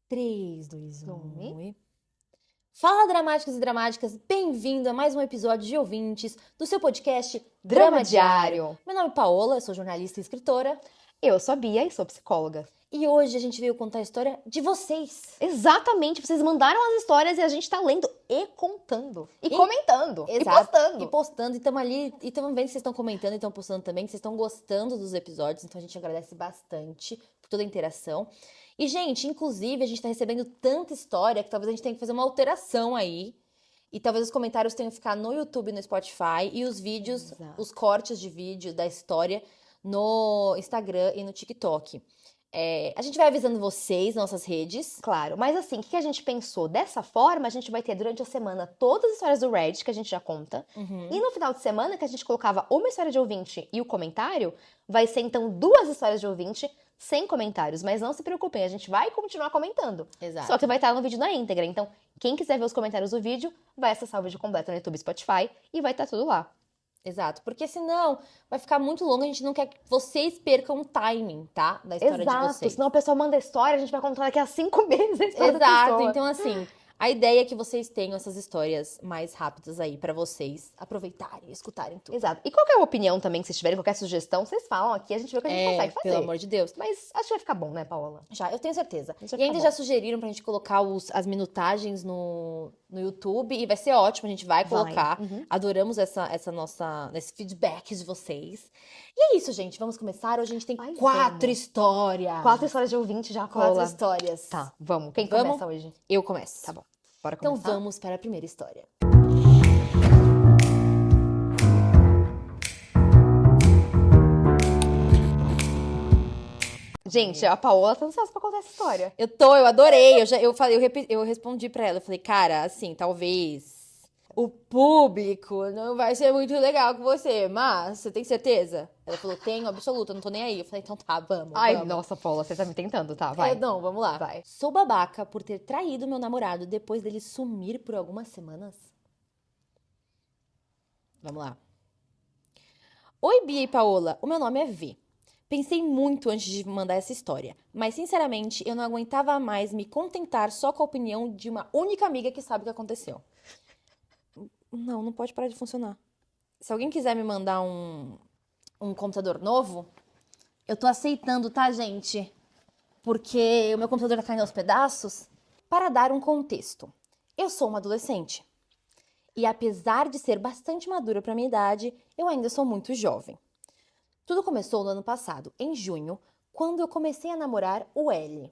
3, 2, 1 E? e... Fala, dramáticos e dramáticas! Bem-vindo a mais um episódio de Ouvintes do seu podcast Drama Diário. Meu nome é Paola, eu sou jornalista e escritora. Eu sou a Bia e sou psicóloga. E hoje a gente veio contar a história de vocês. Exatamente, vocês mandaram as histórias e a gente tá lendo e contando. E comentando. Exato. E postando. E postando, e estamos ali, e estamos vendo que vocês estão comentando e estão postando também, que vocês estão gostando dos episódios, então a gente agradece bastante por toda a interação. E, gente, inclusive, a gente tá recebendo tanta história que talvez a gente tenha que fazer uma alteração aí. E talvez os comentários tenham que ficar no YouTube e no Spotify, e os vídeos, Exato. os cortes de vídeo da história no Instagram e no TikTok. A gente vai avisando vocês, nossas redes. Claro, mas assim, o que a gente pensou? Dessa forma, a gente vai ter durante a semana todas as histórias do Reddit que a gente já conta. E no final de semana, que a gente colocava uma história de ouvinte e o comentário, vai ser então 2 histórias de ouvinte sem comentários. Mas não se preocupem, a gente vai continuar comentando. Exato. Só que vai estar no vídeo na íntegra. Então, quem quiser ver os comentários do vídeo, vai acessar o vídeo completo no YouTube e Spotify e vai estar tudo lá. Exato, porque senão vai ficar muito longo, a gente não quer que vocês percam o timing, tá? Da história de vocês. Senão a pessoa manda a história, a gente vai contar daqui a 5 meses a história da Exato, pessoa. então assim, a ideia é que vocês tenham essas histórias mais rápidas aí pra vocês aproveitarem, escutarem tudo. Exato. E qualquer opinião também, que vocês tiverem, qualquer sugestão, vocês falam aqui, a gente vê o que a gente consegue fazer. Pelo amor de Deus. Mas acho que vai ficar bom, né, Paola? Já, eu tenho certeza. Isso vai E ainda ficar já sugeriram pra gente colocar as minutagens no YouTube, e vai ser ótimo, a gente vai colocar. Uhum. Adoramos esse feedback de vocês. E é isso, gente, vamos começar. Hoje a gente tem Ai, 4 vamos. histórias. 4 histórias de ouvinte já, 4 Paola. histórias. Tá, vamos. Quem Vamos? começa hoje? Eu começo. Tá bom. Bora Então começar? vamos para a primeira história. Gente, a Paola tá ansiosa pra contar essa história. Eu adorei. Eu respondi pra ela. Eu falei, cara, assim, talvez o público não vai ser muito legal com você, mas você tem certeza? Ela falou, tenho, absoluta, não tô nem aí. Eu falei, então tá, vamos. Ai, vamos. nossa, Paola, você tá me tentando, tá? Vai. Não, vamos lá. Vai. Sou babaca por ter traído meu namorado depois dele sumir por algumas semanas. Vamos lá. Oi, Bia e Paola. O meu nome é V. Pensei muito antes de mandar essa história, mas sinceramente eu não aguentava mais me contentar só com a opinião de uma única amiga que sabe o que aconteceu. Não pode parar de funcionar. Se alguém quiser me mandar um computador novo, eu tô aceitando, tá, gente? Porque o meu computador tá caindo aos pedaços. Para dar um contexto, eu sou uma adolescente. E apesar de ser bastante madura para minha idade, eu ainda sou muito jovem. Tudo começou no ano passado, em junho, quando eu comecei a namorar o L.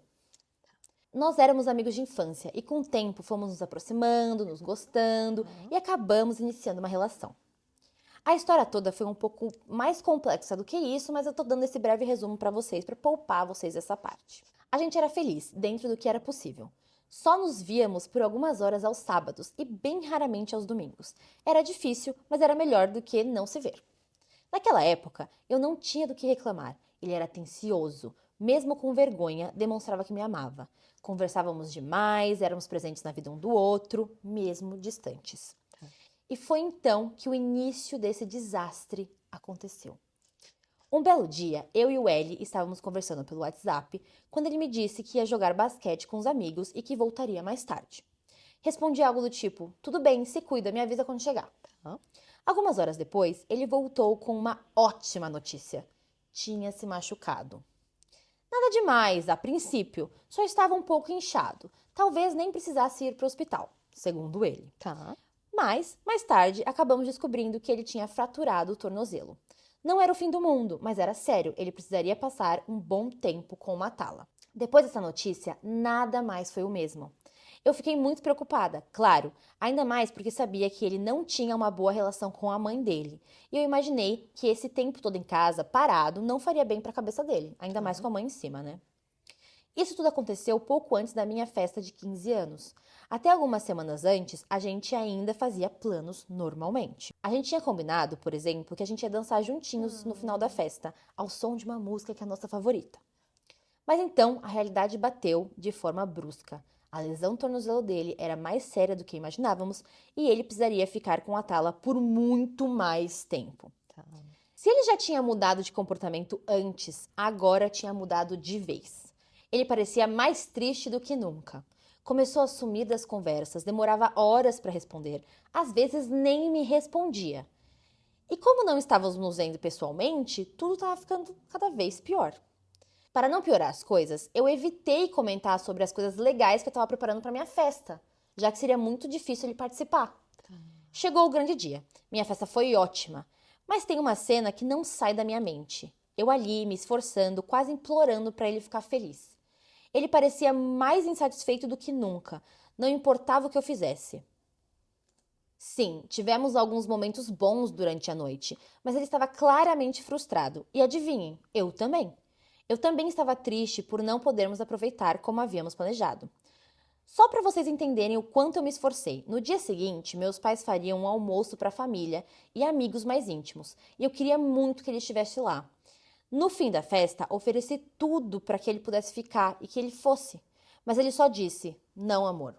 Nós éramos amigos de infância e com o tempo fomos nos aproximando, nos gostando e acabamos iniciando uma relação. A história toda foi um pouco mais complexa do que isso, mas eu tô dando esse breve resumo para vocês, para poupar vocês essa parte. A gente era feliz, dentro do que era possível. Só nos víamos por algumas horas aos sábados e bem raramente aos domingos. Era difícil, mas era melhor do que não se ver. Naquela época, eu não tinha do que reclamar. Ele era atencioso, mesmo com vergonha, demonstrava que me amava. Conversávamos demais, éramos presentes na vida um do outro, mesmo distantes. E foi então que o início desse desastre aconteceu. Um belo dia, eu e o L estávamos conversando pelo WhatsApp quando ele me disse que ia jogar basquete com os amigos e que voltaria mais tarde. Respondi algo do tipo, tudo bem, se cuida, me avisa quando chegar. Algumas horas depois, ele voltou com uma ótima notícia. Tinha se machucado. Nada demais, a princípio, só estava um pouco inchado. Talvez nem precisasse ir para o hospital, segundo ele. Tá. Mas, mais tarde, acabamos descobrindo que ele tinha fraturado o tornozelo. Não era o fim do mundo, mas era sério, ele precisaria passar um bom tempo com uma tala. Depois dessa notícia, nada mais foi o mesmo. Eu fiquei muito preocupada, claro, ainda mais porque sabia que ele não tinha uma boa relação com a mãe dele. E eu imaginei que esse tempo todo em casa, parado, não faria bem para a cabeça dele, ainda mais com a mãe em cima, né? Isso tudo aconteceu pouco antes da minha festa de 15 anos. Até algumas semanas antes, a gente ainda fazia planos normalmente. A gente tinha combinado, por exemplo, que a gente ia dançar juntinhos no final da festa, ao som de uma música que é a nossa favorita. Mas então, a realidade bateu de forma brusca. A lesão no tornozelo dele era mais séria do que imaginávamos e ele precisaria ficar com a tala por muito mais tempo. Tá. Se ele já tinha mudado de comportamento antes, agora tinha mudado de vez. Ele parecia mais triste do que nunca. Começou a sumir das conversas, demorava horas para responder, às vezes nem me respondia. E como não estávamos nos vendo pessoalmente, tudo estava ficando cada vez pior. Para não piorar as coisas, eu evitei comentar sobre as coisas legais que eu estava preparando para minha festa, já que seria muito difícil ele participar. Chegou o grande dia. Minha festa foi ótima, mas tem uma cena que não sai da minha mente. Eu ali, me esforçando, quase implorando para ele ficar feliz. Ele parecia mais insatisfeito do que nunca, não importava o que eu fizesse. Sim, tivemos alguns momentos bons durante a noite, mas ele estava claramente frustrado. E adivinhem, eu também. Eu também estava triste por não podermos aproveitar como havíamos planejado. Só para vocês entenderem o quanto eu me esforcei, no dia seguinte, meus pais fariam um almoço para a família e amigos mais íntimos, e eu queria muito que ele estivesse lá. No fim da festa, ofereci tudo para que ele pudesse ficar e que ele fosse, mas ele só disse, não, amor.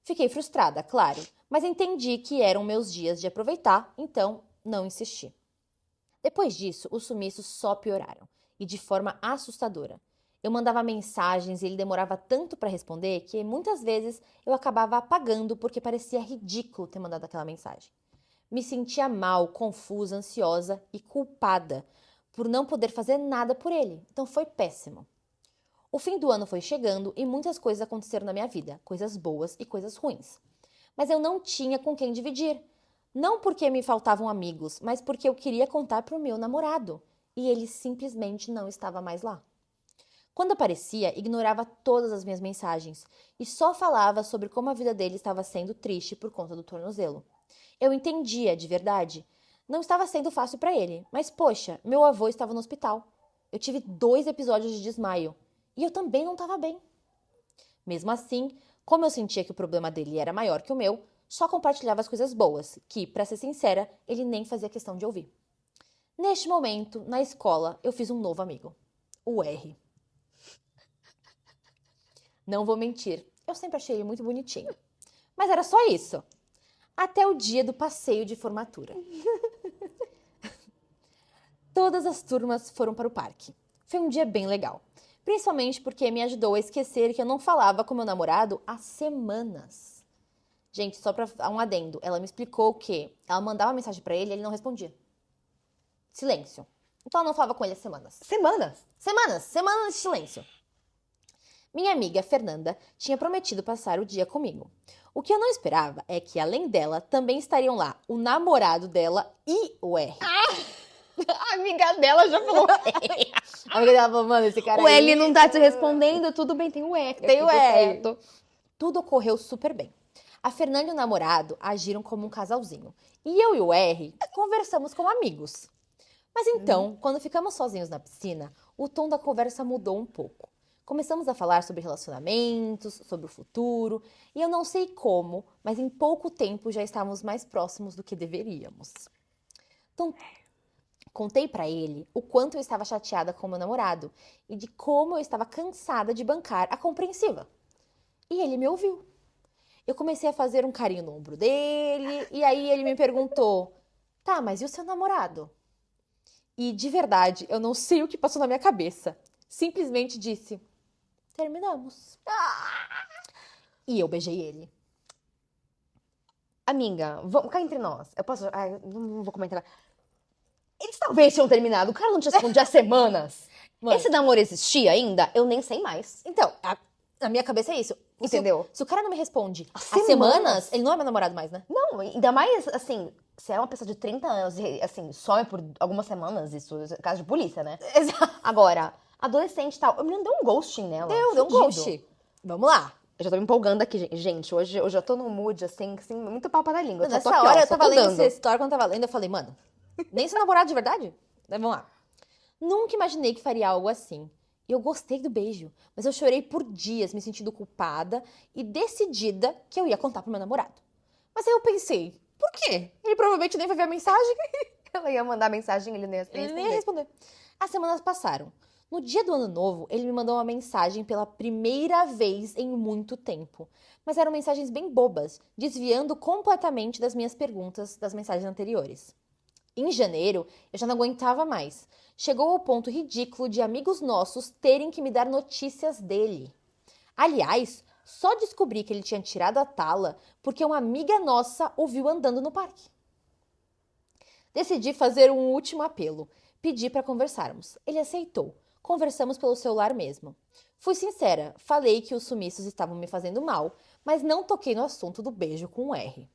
Fiquei frustrada, claro, mas entendi que eram meus dias de aproveitar, então não insisti. Depois disso, os sumiços só pioraram, e de forma assustadora. Eu mandava mensagens e ele demorava tanto para responder que muitas vezes eu acabava apagando porque parecia ridículo ter mandado aquela mensagem. Me sentia mal, confusa, ansiosa e culpada por não poder fazer nada por ele, então foi péssimo. O fim do ano foi chegando e muitas coisas aconteceram na minha vida, coisas boas e coisas ruins. Mas eu não tinha com quem dividir. Não porque me faltavam amigos, mas porque eu queria contar para o meu namorado. E ele simplesmente não estava mais lá. Quando aparecia, ignorava todas as minhas mensagens e só falava sobre como a vida dele estava sendo triste por conta do tornozelo. Eu entendia, de verdade. Não estava sendo fácil para ele, mas poxa, meu avô estava no hospital. Eu tive 2 episódios de desmaio e eu também não estava bem. Mesmo assim, como eu sentia que o problema dele era maior que o meu, só compartilhava as coisas boas, que, para ser sincera, ele nem fazia questão de ouvir. Neste momento, na escola, eu fiz um novo amigo. O R. Não vou mentir, eu sempre achei ele muito bonitinho. Mas era só isso. Até o dia do passeio de formatura. Todas as turmas foram para o parque. Foi um dia bem legal. Principalmente porque me ajudou a esquecer que eu não falava com meu namorado há semanas. Gente, só pra um adendo, ela me explicou que ela mandava mensagem pra ele e ele não respondia. Silêncio. Então ela não falava com ele há semanas. Semanas? Semanas de silêncio. Minha amiga Fernanda tinha prometido passar o dia comigo. O que eu não esperava é que, além dela, também estariam lá o namorado dela e o R. A amiga dela já falou. A amiga dela falou, mano, esse cara O aí... L não tá te respondendo, tudo bem, tem o R. Tem o aqui, R. certo. Tudo ocorreu super bem. A Fernanda e o namorado agiram como um casalzinho. E eu e o R conversamos como amigos. Mas então, quando ficamos sozinhos na piscina, o tom da conversa mudou um pouco. Começamos a falar sobre relacionamentos, sobre o futuro, e eu não sei como, mas em pouco tempo já estávamos mais próximos do que deveríamos. Então, contei pra ele o quanto eu estava chateada com meu namorado e de como eu estava cansada de bancar a compreensiva. E ele me ouviu. Eu comecei a fazer um carinho no ombro dele, e aí ele me perguntou, tá, mas e o seu namorado? E, de verdade, eu não sei o que passou na minha cabeça. Simplesmente disse, terminamos. E eu beijei ele. Amiga, vamos cá entre nós. Eu posso. Ai, não vou comentar. Eles talvez tinham terminado. O cara não te respondia há semanas. Mano. Esse namoro existia ainda? Eu nem sei mais. Então, na minha cabeça é isso. Entendeu? Se o cara não me responde há semanas? semanas, ele não é meu namorado mais, né? Não, ainda mais assim. Se é uma pessoa de 30 anos e assim, some por algumas semanas, isso é caso de polícia, né? Exato. Agora, adolescente e tal. Eu me deu um ghosting nela. Deu um fudido. ghost. Vamos lá. Eu já tô me empolgando aqui, gente. Hoje eu já tô num mood, assim, muito papo da língua. Eu só Nessa tô aqui, hora ó, eu só tava tô lendo dando. essa história quando eu tava lendo, eu falei, mano, nem seu namorado de verdade? Vamos lá. Nunca imaginei que faria algo assim. E eu gostei do beijo, mas eu chorei por dias, me sentindo culpada e decidida que eu ia contar pro meu namorado. Mas aí eu pensei, por quê? Ele provavelmente nem vai ver a mensagem. Ela ia mandar mensagem, ele nem ia Ele nem ia responder. As semanas passaram. No dia do ano novo, ele me mandou uma mensagem pela primeira vez em muito tempo. Mas eram mensagens bem bobas, desviando completamente das minhas perguntas das mensagens anteriores. Em janeiro, eu já não aguentava mais. Chegou ao ponto ridículo de amigos nossos terem que me dar notícias dele. Aliás, só descobri que ele tinha tirado a tala porque uma amiga nossa o viu andando no parque. Decidi fazer um último apelo. Pedi para conversarmos. Ele aceitou. Conversamos pelo celular mesmo. Fui sincera, falei que os sumiços estavam me fazendo mal, mas não toquei no assunto do beijo com o R.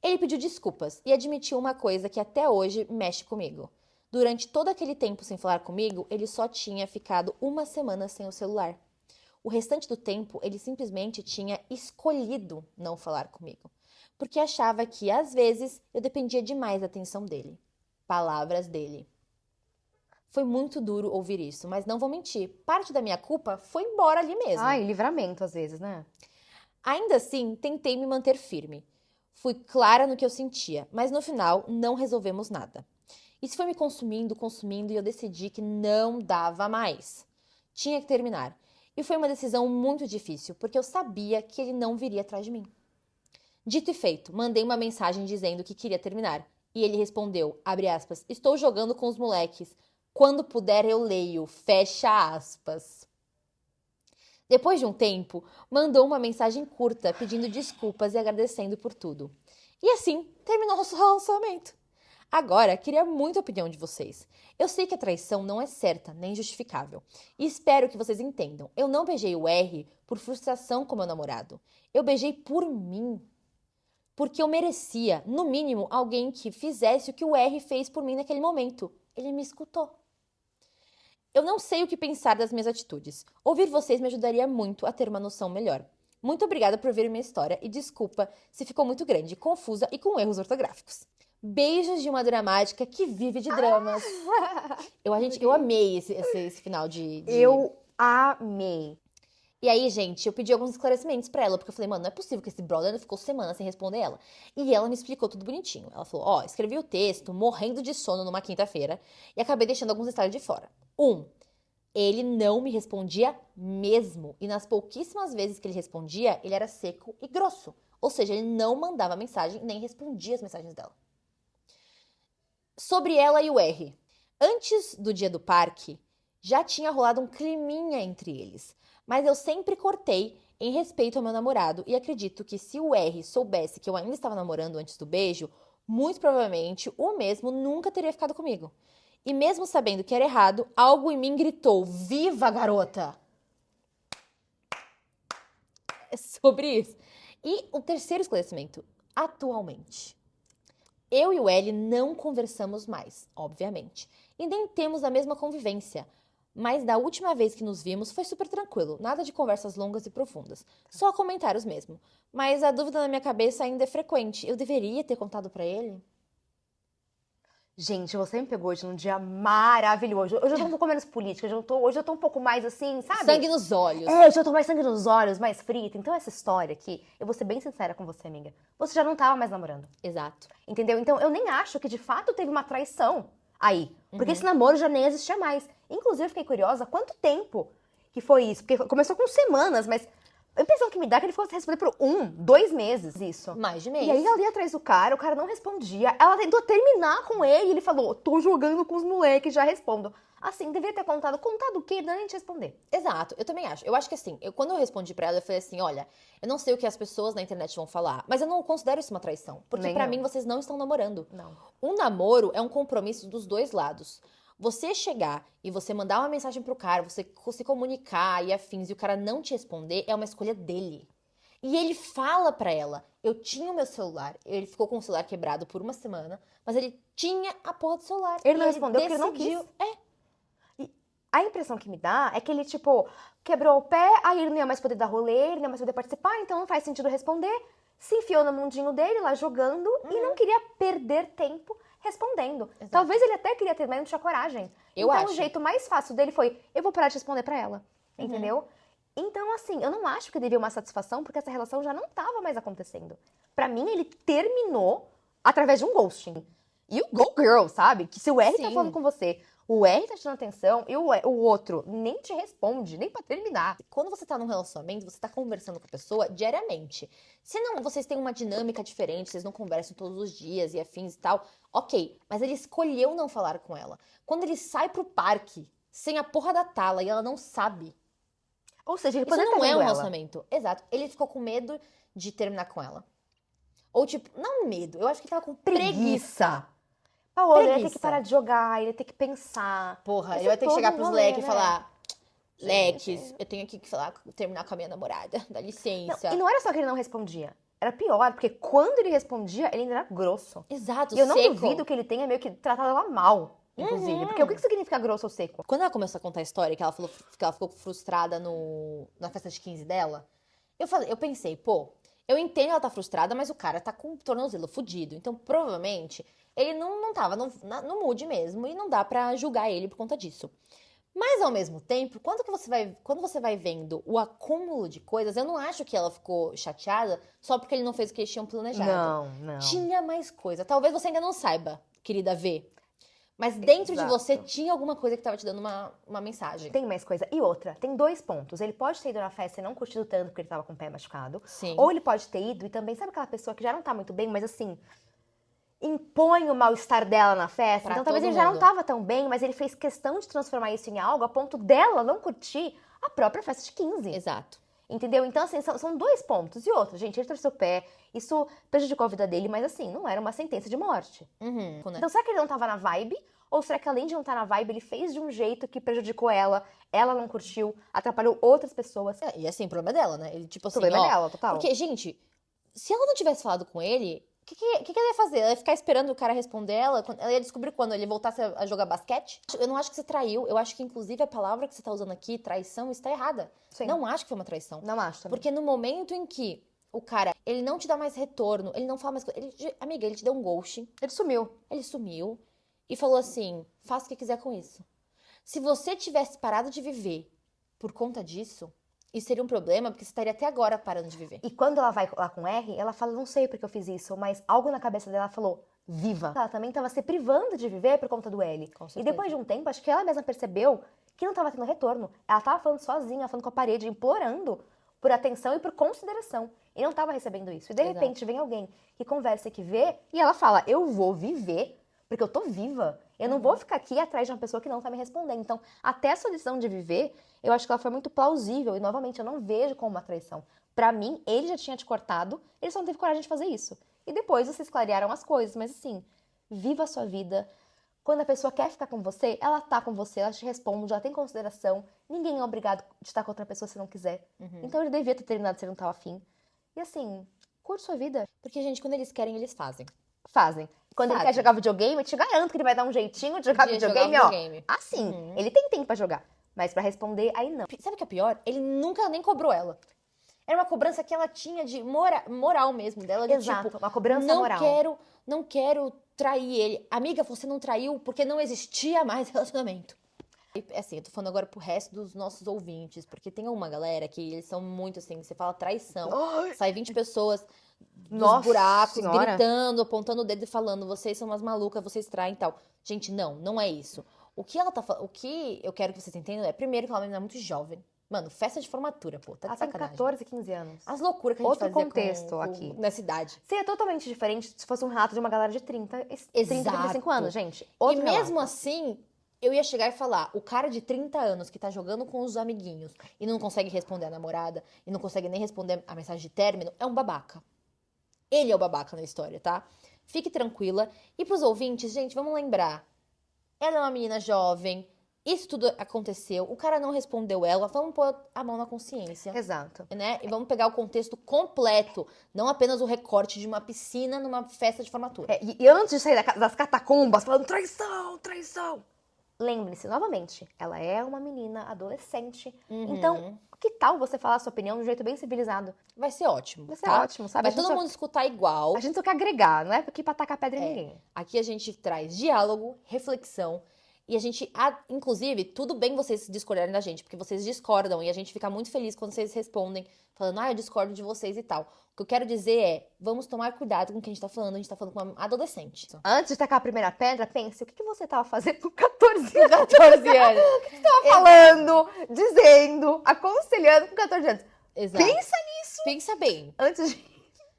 Ele pediu desculpas e admitiu uma coisa que até hoje mexe comigo. Durante todo aquele tempo sem falar comigo, ele só tinha ficado uma semana sem o celular. O restante do tempo, ele simplesmente tinha escolhido não falar comigo, porque achava que, às vezes, eu dependia demais da atenção dele. Palavras dele. Foi muito duro ouvir isso, mas não vou mentir, parte da minha culpa foi embora ali mesmo. Ai, livramento às vezes, né? Ainda assim, tentei me manter firme. Fui clara no que eu sentia, mas no final não resolvemos nada. Isso foi me consumindo e eu decidi que não dava mais. Tinha que terminar. E foi uma decisão muito difícil, porque eu sabia que ele não viria atrás de mim. Dito e feito, mandei uma mensagem dizendo que queria terminar. E ele respondeu, abre aspas, estou jogando com os moleques. Quando puder eu leio, fecha aspas. Depois de um tempo, mandou uma mensagem curta pedindo desculpas e agradecendo por tudo. E assim, terminou nosso relacionamento. Agora, queria muito a opinião de vocês. Eu sei que a traição não é certa nem justificável. E espero que vocês entendam. Eu não beijei o R por frustração com meu namorado. Eu beijei por mim. Porque eu merecia, no mínimo, alguém que fizesse o que o R fez por mim naquele momento. Ele me escutou. Eu não sei o que pensar das minhas atitudes. Ouvir vocês me ajudaria muito a ter uma noção melhor. Muito obrigada por ouvir minha história e desculpa se ficou muito grande, confusa e com erros ortográficos. Beijos de uma dramática que vive de dramas. Eu amei esse final de... Eu amei. E aí, gente, eu pedi alguns esclarecimentos pra ela, porque eu falei, mano, não é possível que esse brother ficou semanas sem responder ela. E ela me explicou tudo bonitinho. Ela falou, ó, escrevi o texto, morrendo de sono numa quinta-feira, e acabei deixando alguns detalhes de fora. Ele não me respondia mesmo. E nas pouquíssimas vezes que ele respondia, ele era seco e grosso. Ou seja, ele não mandava mensagem, nem respondia as mensagens dela. Sobre ela e o R. Antes do dia do parque, já tinha rolado um climinha entre eles. Mas eu sempre cortei em respeito ao meu namorado e acredito que se o R soubesse que eu ainda estava namorando antes do beijo, muito provavelmente o mesmo nunca teria ficado comigo. E mesmo sabendo que era errado, algo em mim gritou, viva, garota! É sobre isso. E o terceiro esclarecimento, atualmente. Eu e o L não conversamos mais, obviamente, e nem temos a mesma convivência. Mas da última vez que nos vimos foi super tranquilo, nada de conversas longas e profundas, só comentários mesmo. Mas a dúvida na minha cabeça ainda é frequente, eu deveria ter contado pra ele? Gente, você me pegou hoje num dia maravilhoso. Hoje eu tô um pouco menos política, hoje eu tô um pouco mais assim, sabe? Sangue nos olhos. Hoje eu tô mais sangue nos olhos, mais frita. Então essa história aqui, eu vou ser bem sincera com você, amiga. Você já não tava mais namorando. Exato. Entendeu? Então eu nem acho que de fato teve uma traição aí. Porque esse namoro já nem existia mais. Inclusive, eu fiquei curiosa quanto tempo que foi isso. Porque começou com semanas, mas a impressão que me dá é que ele fosse responder por 2 meses isso. Mais de mês. E aí ela ia atrás do cara, o cara não respondia. Ela tentou terminar com ele, ele falou, tô jogando com os moleques, já respondo. Assim, deveria ter contado. Contado o quê? Não nem te responder. Exato, eu também acho. Eu acho que assim, quando eu respondi pra ela, eu falei assim, olha, eu não sei o que as pessoas na internet vão falar, mas eu não considero isso uma traição. Porque Nem pra eu. mim, vocês não estão namorando. Não. Um namoro é um compromisso dos dois lados. Você chegar e você mandar uma mensagem pro cara, você se comunicar e afins, e o cara não te responder, é uma escolha dele. E ele fala pra ela, eu tinha o meu celular, ele ficou com o celular quebrado por uma semana, mas ele tinha a porra do celular. Ele não E respondeu porque ele não decidiu- quis. A impressão que me dá é que ele, tipo, quebrou o pé, aí ele não ia mais poder dar rolê, ele não ia mais poder participar, então não faz sentido responder. Se enfiou no mundinho dele, lá jogando, e não queria perder tempo respondendo. Exato. Talvez ele até queria ter, mas não tinha coragem. Eu então acho. o jeito mais fácil dele foi, eu vou parar de responder pra ela. Entendeu? Então, assim, eu não acho que devia uma satisfação, porque essa relação já não tava mais acontecendo. Pra mim, ele terminou através de um ghosting. E o Go Girl, sabe? Que se o R tá Sim. falando com você O R tá te dando atenção e o outro nem te responde, nem pra terminar. Quando você tá num relacionamento, você tá conversando com a pessoa diariamente. Se não, vocês têm uma dinâmica diferente, vocês não conversam todos os dias e afins e tal, ok. Mas ele escolheu não falar com ela. Quando ele sai pro parque, sem a porra da tala, e ela não sabe. Ou seja, ele Isso poderia não estar é vendo um ela. relacionamento. Exato. Ele ficou com medo de terminar com ela. Ou tipo, não medo, eu acho que ele tava com preguiça. Paola, ele ia ter Preguiça. que parar de jogar, ele ia ter que pensar. Porra, Isso ele vai ter que todo chegar um pros rolê, leques e né? falar: Leques, Gente. eu tenho aqui que falar, terminar com a minha namorada, dá Não, licença. e não era só que ele não respondia. Era pior, porque quando ele respondia, ele ainda era grosso. Exato, E eu não seco. duvido que ele tenha meio que tratado ela mal, inclusive. Porque o que significa grosso ou seco? Quando ela começou a contar a história, que ela falou que ela ficou frustrada na festa de 15 dela, eu pensei, pô, eu entendo ela tá frustrada, mas o cara tá com o tornozelo fudido. Então, provavelmente, ele não tava no mood mesmo e não dá pra julgar ele por conta disso. Mas, ao mesmo tempo, quando você vai vendo o acúmulo de coisas, eu não acho que ela ficou chateada só porque ele não fez o que eles tinham planejado. Não. Tinha mais coisa. Talvez você ainda não saiba, querida V. Mas dentro de Exato. você tinha alguma coisa que tava te dando uma mensagem. Tem mais coisa. E outra, tem 2 pontos. Ele pode ter ido na festa e não curtido tanto porque ele tava com o pé machucado. Sim. Ou ele pode ter ido e também, sabe aquela pessoa que já não tá muito bem, mas assim, impõe o mal-estar dela na festa. Pra Então talvez todo ele já não mundo. tava tão bem, mas ele fez questão de transformar isso em algo a ponto dela não curtir a própria festa de 15. Exato. Entendeu? Então, assim, são 2 pontos. E outra, gente, ele torceu o pé, isso prejudicou a vida dele, mas assim, não era uma sentença de morte. Uhum. Então, será que ele não tava na vibe? Ou será que além de não estar na vibe, ele fez de um jeito que prejudicou ela não curtiu, atrapalhou outras pessoas? E assim, o problema é dela, né? Ele, tipo O assim, problema ó, é dela, total. Porque, gente, se ela não tivesse falado com ele, o que ela ia fazer? Ela ia ficar esperando o cara responder ela? Ela ia descobrir quando ele voltasse a jogar basquete? Eu não acho que você traiu. Eu acho que, inclusive, a palavra que você tá usando aqui, traição, está errada. Sim. Não acho que foi uma traição. Não acho também. Porque no momento em que o cara, ele não te dá mais retorno, ele não fala mais coisa. Amiga, ele te deu um ghost, Ele sumiu. ele sumiu e falou assim: faça o que quiser com isso. Se você tivesse parado de viver por conta disso, isso seria um problema, porque você estaria até agora parando de viver. E quando ela vai lá com R, ela fala, não sei porque eu fiz isso, mas algo na cabeça dela falou, viva. Ela também tava se privando de viver por conta do L. Com E certeza. depois de um tempo, acho que ela mesma percebeu que não tava tendo retorno. Ela tava falando sozinha, falando com a parede, implorando por atenção e por consideração. E não tava recebendo isso. E de Exato. repente vem alguém que conversa e que vê, e ela fala, eu vou viver porque eu tô viva. Eu não vou ficar aqui atrás de uma pessoa que não tá me respondendo. Então, até essa decisão de viver, eu acho que ela foi muito plausível. E, novamente, eu não vejo como uma traição. Pra mim, ele já tinha te cortado, ele só não teve coragem de fazer isso. E depois vocês clarearam as coisas. Mas, assim, viva a sua vida. Quando a pessoa quer ficar com você, ela tá com você, ela te responde, ela tem consideração. Ninguém é obrigado de estar com outra pessoa se não quiser. Então, ele devia ter terminado se ele não tava afim. E, assim, curte sua vida. Porque, gente, quando eles querem, eles fazem. Fazem. Quando ele Fazem. quer jogar videogame, eu te garanto que ele vai dar um jeitinho de jogar De jogar videogame, ó. videogame. Assim, ele tem tempo pra jogar. Mas pra responder, aí não. Sabe o que é pior? Ele nunca nem cobrou ela. Era uma cobrança que ela tinha de moral mesmo dela, de Exato, tipo, uma cobrança não moral. não quero trair ele. Amiga, você não traiu porque não existia mais relacionamento. E, assim, eu tô falando agora pro resto dos nossos ouvintes, porque tem uma galera que eles são muito assim, você fala traição, sai 20 pessoas dos Nossa buracos, Senhora. gritando, apontando o dedo e falando, vocês são umas malucas, vocês traem e tal. Gente, não é isso. O que o que eu quero que vocês entendam é, primeiro, que ela é uma menina muito jovem. Mano, festa de formatura, pô, tá de Ela tem sacanagem. 14, 15 anos. As loucuras que a gente Outro fazia contexto aqui. na cidade. Seria totalmente diferente se fosse um rato de uma galera de 30, 35 Exato. anos, gente. E Outro mesmo relato. assim, eu ia chegar e falar, o cara de 30 anos que tá jogando com os amiguinhos e não consegue responder a namorada e não consegue nem responder a mensagem de término, é um babaca. Ele é o babaca na história, tá? Fique tranquila. E pros ouvintes, gente, vamos lembrar. Ela é uma menina jovem, isso tudo aconteceu, o cara não respondeu ela, vamos pôr a mão na consciência. Exato. Né? E vamos pegar o contexto completo, não apenas o recorte de uma piscina numa festa de formatura. É, e antes de sair das catacumbas falando traição, traição. Lembre-se, novamente, ela é uma menina adolescente. Uhum. Então, que tal você falar a sua opinião de um jeito bem civilizado? Vai ser ótimo. Vai ser tá? ótimo, sabe? Vai A gente todo só- mundo escutar igual. A gente só quer agregar, não é aqui pra tacar pedra em ninguém. Aqui a gente traz diálogo, reflexão E a gente, inclusive, tudo bem vocês discordarem da gente, porque vocês discordam e a gente fica muito feliz quando vocês respondem, falando, eu discordo de vocês e tal. O que eu quero dizer é, vamos tomar cuidado com o que a gente tá falando com uma adolescente. Antes de tacar a primeira pedra, pense, o que você tava fazendo com 14 anos? 14 anos. O que você tava falando, dizendo, aconselhando com 14 anos? Exato. Pensa nisso Pensa bem. antes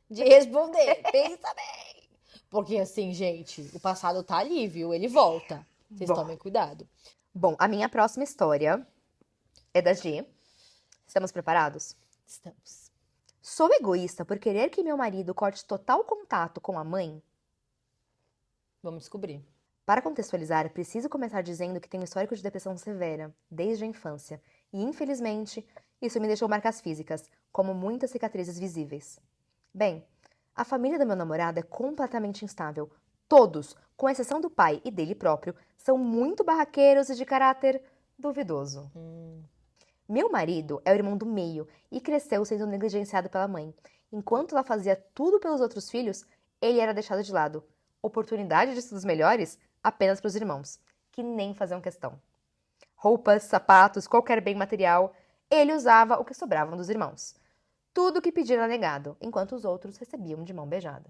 De responder. Pensa bem. Porque assim, gente, o passado tá ali, viu? Ele volta. Vocês Bom. tomem cuidado. Bom, a minha próxima história é da G. Estamos preparados? Estamos. Sou egoísta por querer que meu marido corte total contato com a mãe? Vamos descobrir. Para contextualizar, preciso começar dizendo que tenho histórico de depressão severa, desde a infância. E, infelizmente, isso me deixou marcas físicas, como muitas cicatrizes visíveis. Bem, a família do meu namorado é completamente instável. Todos, com exceção do pai e dele próprio, são muito barraqueiros e de caráter duvidoso. Meu marido é o irmão do meio e cresceu sendo negligenciado pela mãe. Enquanto ela fazia tudo pelos outros filhos, ele era deixado de lado. Oportunidade de estudos melhores apenas para os irmãos, que nem faziam questão. Roupas, sapatos, qualquer bem material, ele usava o que sobravam dos irmãos. Tudo o que pedia era negado, enquanto os outros recebiam de mão beijada.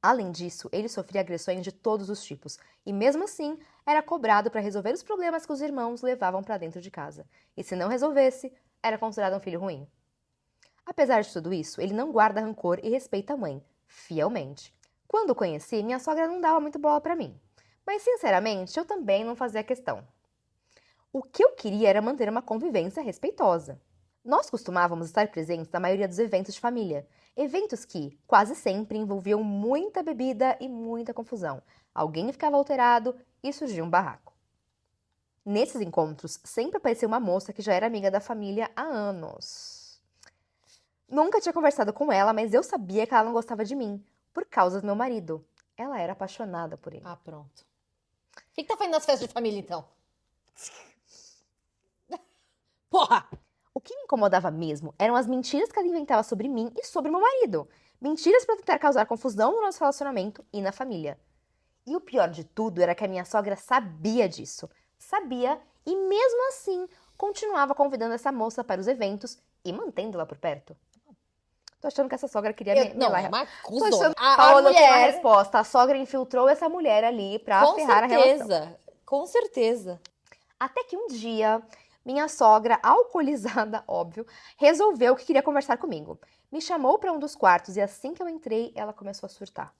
Além disso, ele sofria agressões de todos os tipos, e mesmo assim, era cobrado para resolver os problemas que os irmãos levavam para dentro de casa. E se não resolvesse, era considerado um filho ruim. Apesar de tudo isso, ele não guarda rancor e respeita a mãe, fielmente. Quando o conheci, minha sogra não dava muito bola para mim. Mas, sinceramente, eu também não fazia questão. O que eu queria era manter uma convivência respeitosa. Nós costumávamos estar presentes na maioria dos eventos de família. Eventos que, quase sempre, envolviam muita bebida e muita confusão. Alguém ficava alterado e surgia um barraco. Nesses encontros, sempre aparecia uma moça que já era amiga da família há anos. Nunca tinha conversado com ela, mas eu sabia que ela não gostava de mim, por causa do meu marido. Ela era apaixonada por ele. Pronto. O que tá fazendo nas festas de família, então? Porra! O que me incomodava mesmo eram as mentiras que ela inventava sobre mim e sobre meu marido. Mentiras para tentar causar confusão no nosso relacionamento e na família. E o pior de tudo era que a minha sogra sabia disso. Sabia e mesmo assim continuava convidando essa moça para os eventos e mantendo-la por perto. Tô achando que essa sogra queria me Não, lá. é uma Tô achando que a Paola tem uma mulher, resposta. A sogra infiltrou essa mulher ali pra com ferrar a relação. certeza. Com certeza. Até que um dia, minha sogra, alcoolizada, óbvio, resolveu que queria conversar comigo. Me chamou para um dos quartos e assim que eu entrei, ela começou a surtar.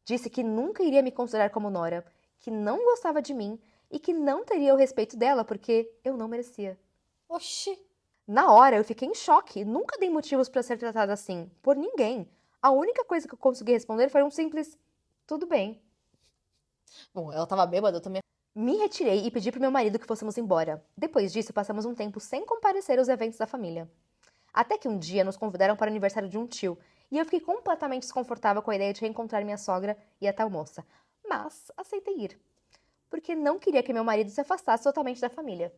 Disse que nunca iria me considerar como nora, que não gostava de mim e que não teria o respeito dela porque eu não merecia. Oxi. Na hora, eu fiquei em choque. Nunca dei motivos para ser tratada assim, por ninguém. A única coisa que eu consegui responder foi um simples tudo bem. Bom, ela tava bêbada, eu também. Me retirei e pedi pro meu marido que fôssemos embora. Depois disso, passamos um tempo sem comparecer aos eventos da família. Até que um dia nos convidaram para o aniversário de um tio, e eu fiquei completamente desconfortável com a ideia de reencontrar minha sogra e a tal moça. Mas aceitei ir, porque não queria que meu marido se afastasse totalmente da família.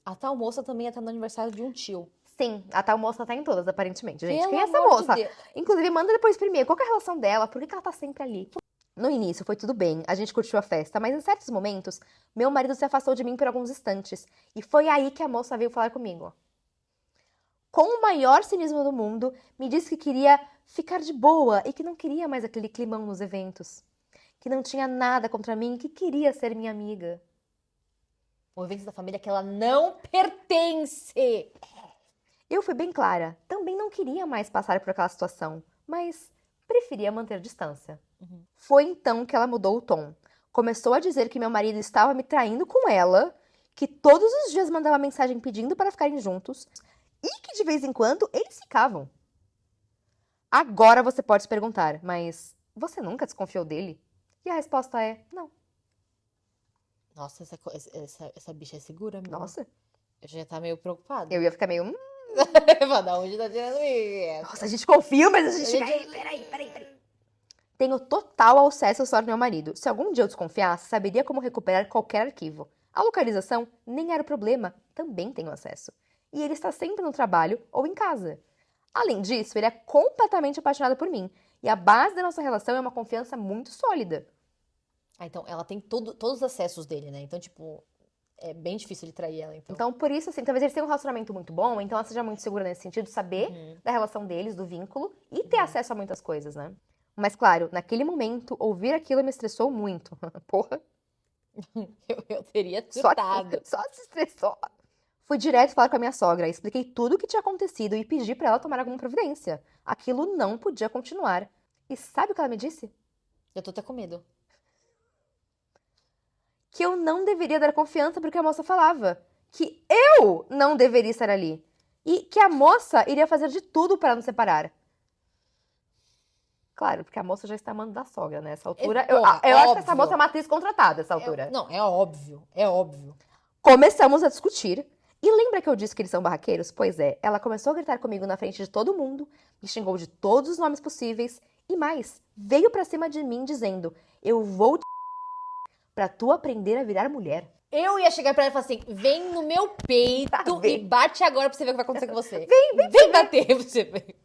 A tal moça também ia estar no aniversário de um tio. Sim, a tal moça tá em todas, aparentemente, gente. Pelo Quem é essa amor de moça? Deus. Inclusive, manda depois pra mim, qual que é a relação dela? Por que ela tá sempre ali? No início foi tudo bem, a gente curtiu a festa, mas em certos momentos, meu marido se afastou de mim por alguns instantes. E foi aí que a moça veio falar comigo. Com o maior cinismo do mundo, me disse que queria ficar de boa e que não queria mais aquele climão nos eventos. Que não tinha nada contra mim e que queria ser minha amiga. Um evento da família que ela não pertence. Eu fui bem clara, também não queria mais passar por aquela situação, mas preferia manter distância. Foi então que ela mudou o tom. Começou a dizer que meu marido estava me traindo com ela, que todos os dias mandava mensagem pedindo para ficarem juntos e que de vez em quando eles ficavam. Agora você pode se perguntar, mas você nunca desconfiou dele? E a resposta é não. Nossa, essa bicha é segura, meu. Nossa, Eu já tá meio preocupada. eu ia ficar meio... Da onde tá tirando isso? Nossa, a gente confia, mas a gente... Peraí. Tenho total acesso à história do meu marido. Se algum dia eu desconfiasse, saberia como recuperar qualquer arquivo. A localização nem era o problema, também tenho acesso. E ele está sempre no trabalho ou em casa. Além disso, ele é completamente apaixonado por mim. E a base da nossa relação é uma confiança muito sólida. Ah, então ela tem todos os acessos dele, né? Então, tipo, é bem difícil ele trair ela, então. Então, por isso, assim, talvez eles tenham um relacionamento muito bom, então ela seja muito segura nesse sentido, de saber da relação deles, do vínculo, e ter acesso a muitas coisas, né? Mas, claro, naquele momento, ouvir aquilo me estressou muito. Porra, Eu teria só, surtado. só se estressou. Fui direto falar com a minha sogra, expliquei tudo o que tinha acontecido e pedi pra ela tomar alguma providência. Aquilo não podia continuar. E sabe o que ela me disse? Eu tô até com medo. Que eu não deveria dar confiança porque a moça falava. Que eu não deveria estar ali. E que a moça iria fazer de tudo para nos separar. Claro, porque a moça já está amando da sogra, né? Essa altura. Porra, Eu acho que essa óbvio. moça é uma atriz contratada, essa altura. Não, é óbvio, é óbvio. Começamos a discutir. E lembra que eu disse que eles são barraqueiros? Pois é, ela começou a gritar comigo na frente de todo mundo, me xingou de todos os nomes possíveis e mais, veio pra cima de mim dizendo: eu vou pra tu aprender a virar mulher. Eu ia chegar pra ela e falar assim: vem no meu peito Vem. e bate agora pra você ver o que vai acontecer com você. Vem bater pra você ver.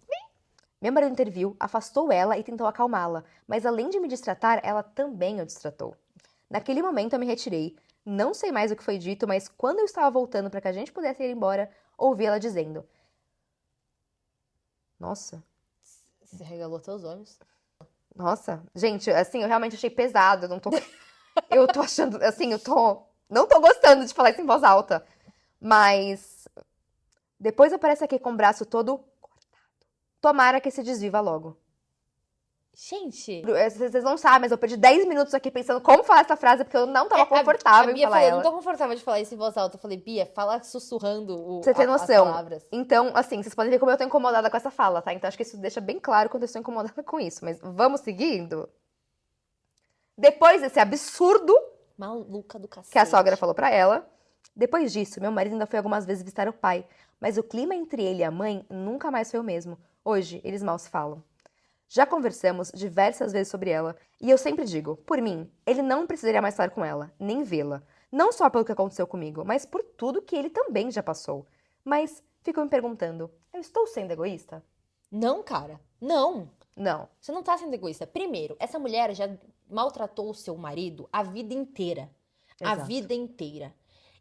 Meu marido interviu, afastou ela e tentou acalmá-la, mas além de me distratar, ela também o distratou. Naquele momento eu me retirei. Não sei mais o que foi dito, mas quando eu estava voltando para que a gente pudesse ir embora, ouvi ela dizendo: Nossa, Você regalou teus olhos. nossa, gente, assim, eu realmente achei pesado, eu tô achando, assim, não tô gostando de falar isso em voz alta, mas depois aparece aqui com o braço todo cortado. Tomara que se desviva logo. Gente, Vocês não sabem, mas eu perdi 10 minutos aqui pensando como falar essa frase, porque eu não tava confortável a em Bia falar falou, ela. não tô confortável de falar isso em voz alta. Eu falei, Bia, fala sussurrando Você tem as noção. palavras. Então, assim, vocês podem ver como eu tô incomodada com essa fala, tá? Então acho que isso deixa bem claro quando eu estou incomodada com isso. Mas vamos seguindo? Depois desse absurdo Maluca do cacete. que a sogra falou pra ela, depois disso, meu marido ainda foi algumas vezes visitar o pai, mas o clima entre ele e a mãe nunca mais foi o mesmo. Hoje, eles mal se falam. Já conversamos diversas vezes sobre ela, e eu sempre digo, por mim, ele não precisaria mais falar com ela, nem vê-la. Não só pelo que aconteceu comigo, mas por tudo que ele também já passou. Mas fico me perguntando, eu estou sendo egoísta? Não, cara. Não. Não. Você não tá sendo egoísta. Primeiro, essa mulher já maltratou o seu marido a vida inteira. A Exato. vida inteira.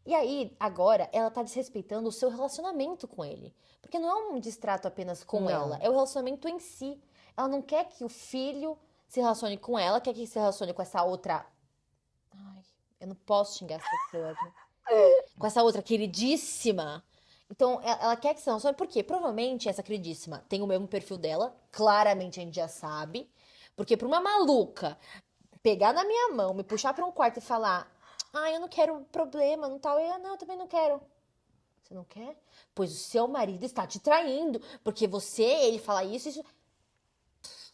E aí, agora, ela tá desrespeitando o seu relacionamento com ele. Porque não é um distrato apenas com Não. ela, é o relacionamento em si. Ela não quer que o filho se relacione com ela, quer que se relacione com essa outra. Ai, eu não posso xingar essa pessoa, né? Com essa outra queridíssima. Então, ela quer que se relacione, por quê? Provavelmente essa queridíssima tem o mesmo perfil dela, claramente a gente já sabe. Porque pra uma maluca pegar na minha mão, me puxar pra um quarto e falar: eu não quero problema, não tal. Não, eu também não quero. Você não quer? Pois o seu marido está te traindo, porque ele fala isso.